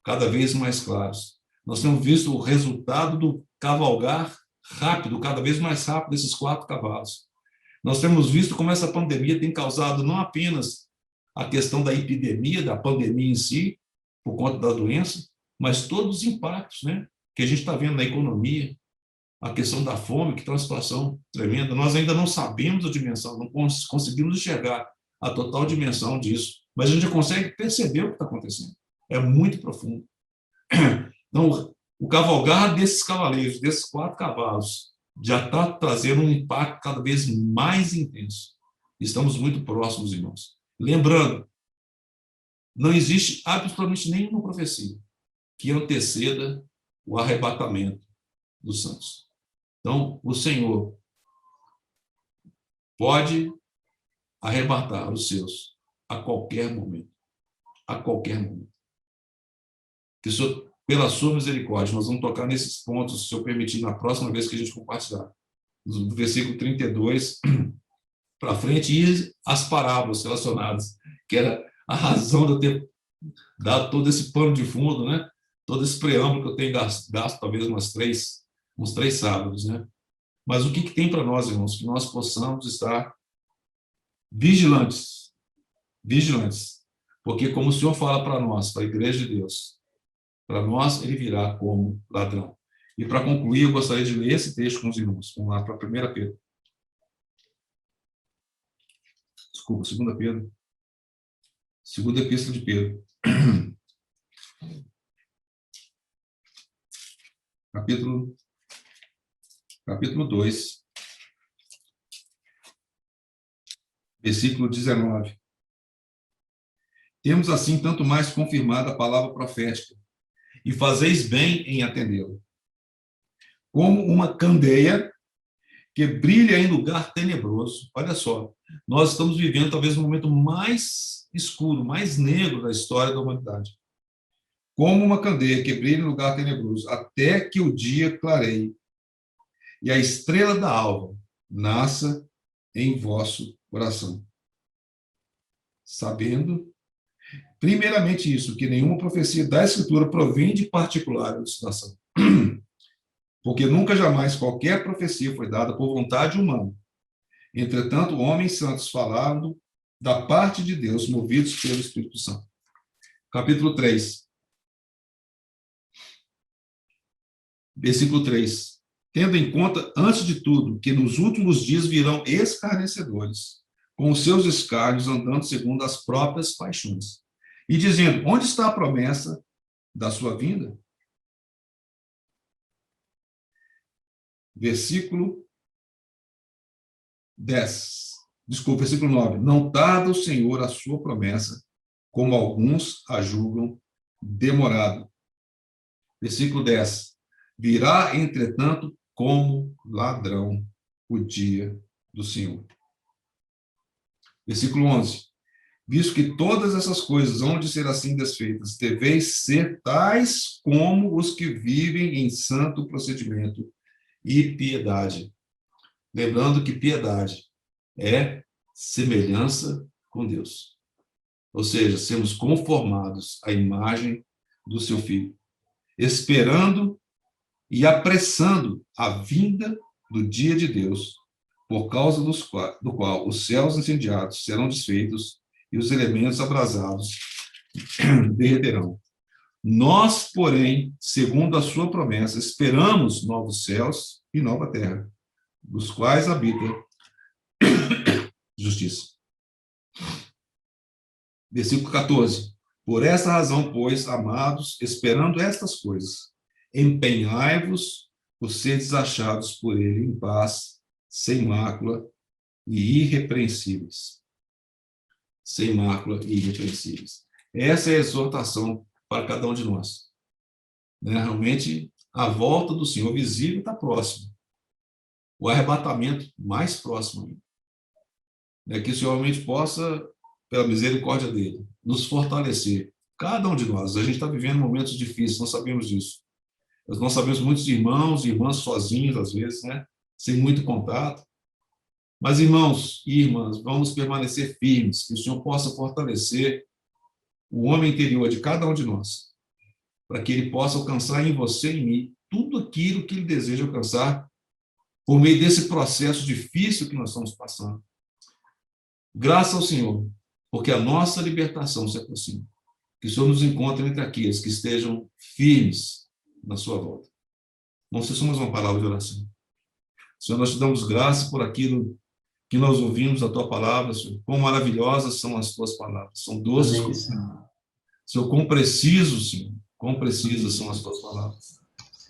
cada vez mais claros. Nós temos visto o resultado do cavalgar rápido, cada vez mais rápido, desses 4 cavalos. Nós temos visto como essa pandemia tem causado não apenas a questão da epidemia, da pandemia em si, por conta da doença, mas todos os impactos, né, que a gente está vendo na economia, a questão da fome, que está uma situação tremenda. Nós ainda não sabemos a dimensão, não conseguimos enxergar a total dimensão disso, mas a gente consegue perceber o que está acontecendo. É muito profundo. Então, o cavalgar desses cavaleiros, desses 4 cavalos, já está trazendo um impacto cada vez mais intenso. Estamos muito próximos, irmãos. Lembrando, não existe absolutamente nenhuma profecia que anteceda o arrebatamento dos santos. Então, o Senhor pode arrebatar os seus a qualquer momento. A qualquer momento. Que o Senhor, pela sua misericórdia, nós vamos tocar nesses pontos, se eu permitir, na próxima vez que a gente compartilhar. Do versículo 32 para frente, e as parábolas relacionadas, que era a razão de eu ter dado todo esse pano de fundo, né? Todo esse preâmbulo que eu tenho gasto talvez uns três sábados, né? Mas o que tem para nós, irmãos? Que nós possamos estar vigilantes, porque como o Senhor fala para nós, para a igreja de Deus, para nós ele virá como ladrão. E para concluir, eu gostaria de ler esse texto com os irmãos. Vamos lá para 1 Pedro. Desculpa, 2 Pedro. Segunda Epístola de Pedro. Capítulo 2, versículo 19. Temos assim tanto mais confirmada a palavra profética, e fazeis bem em atendê-la, como uma candeia que brilha em lugar tenebroso. Olha só, nós estamos vivendo talvez o momento mais escuro, mais negro da história da humanidade. Como uma candeia que brilha em lugar tenebroso, até que o dia clareie e a estrela da alva nasça em vosso coração. Sabendo, primeiramente isso, que nenhuma profecia da Escritura provém de particular elucidação. Porque nunca jamais qualquer profecia foi dada por vontade humana. Entretanto, homens santos falaram da parte de Deus, movidos pelo Espírito Santo. Capítulo 3. Versículo 3. tendo em conta, antes de tudo, que nos últimos dias virão escarnecedores, com os seus escárnios andando segundo as próprias paixões, e dizendo, onde está a promessa da sua vinda? Versículo 10. Desculpa, versículo 9. Não tarda o Senhor a sua promessa, como alguns a julgam demorado. Versículo 10. Virá, entretanto, como ladrão o dia do Senhor. Versículo 11. Visto que todas essas coisas hão de ser assim desfeitas, deveis ser tais como os que vivem em santo procedimento e piedade. Lembrando que piedade é semelhança com Deus. Ou seja, sermos conformados à imagem do seu Filho, esperando e apressando a vinda do dia de Deus, por causa do qual os céus incendiados serão desfeitos e os elementos abrasados derreterão. Nós, porém, segundo a sua promessa, esperamos novos céus e nova terra, dos quais habita justiça. Versículo 14. Por essa razão, pois, amados, esperando estas coisas, empenhai-vos por seres achados por ele em paz, sem mácula e irrepreensíveis. Sem mácula e irrepreensíveis. Essa é a exortação para cada um de nós. Realmente, a volta do Senhor visível está próximo. O arrebatamento mais próximo ainda. Que o Senhor realmente possa, pela misericórdia dele, nos fortalecer. Cada um de nós. A gente está vivendo momentos difíceis, nós sabemos disso. Nós sabemos muitos irmãos e irmãs sozinhos, às vezes, sem muito contato. Mas, irmãos e irmãs, vamos permanecer firmes, que o Senhor possa fortalecer o homem interior de cada um de nós, para que ele possa alcançar em você e em mim tudo aquilo que ele deseja alcançar por meio desse processo difícil que nós estamos passando. Graças ao Senhor, porque a nossa libertação se aproxima. Que o Senhor nos encontre entre aqueles que estejam firmes na sua volta. Vamos ter só mais uma palavra de oração. Senhor, nós te damos graça por aquilo que nós ouvimos a tua palavra, Senhor. Quão maravilhosas são as tuas palavras. São doces. Senhor, quão precisos, Senhor. Quão precisas são as tuas palavras.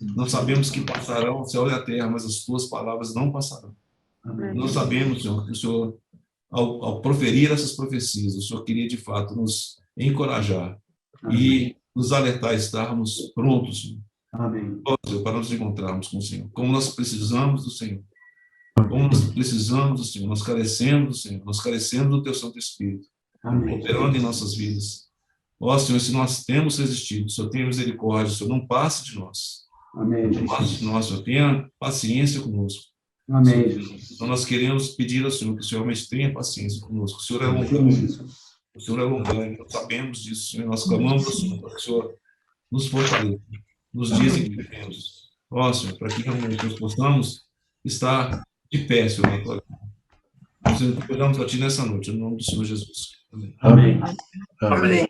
Nós sabemos que passarão o céu e a terra, mas as tuas palavras não passarão. Amém. Nós sabemos, Senhor, que o Senhor, ao proferir essas profecias, o Senhor queria, de fato, nos encorajar. Amém. E nos alertar a estarmos prontos, Senhor. Amém. Senhor, para nos encontrarmos com o Senhor. Como nós precisamos do Senhor. Como nós precisamos do Senhor. Nós carecemos do Senhor. Nós carecemos do teu Santo Espírito. Amém. Operando em nossas vidas. Ó, Senhor, se nós temos resistido, o Senhor tenha misericórdia, o Senhor não passe de nós. Amém. Não passe de nós, Senhor. Tenha paciência conosco. Amém. Então nós queremos pedir ao Senhor que o Senhor realmente tenha paciência conosco. O Senhor é longânimo. O Senhor é longânimo. Nós sabemos disso, Senhor. Nós clamamos ao Senhor para que o Senhor nos fortaleça nos dias em que vivemos. Ó, Senhor, para que realmente nós possamos estar de pé, Senhor, na tua vida. Nós pedimos a Ti nessa noite, em nome do Senhor Jesus. Amém. Amém. Amém.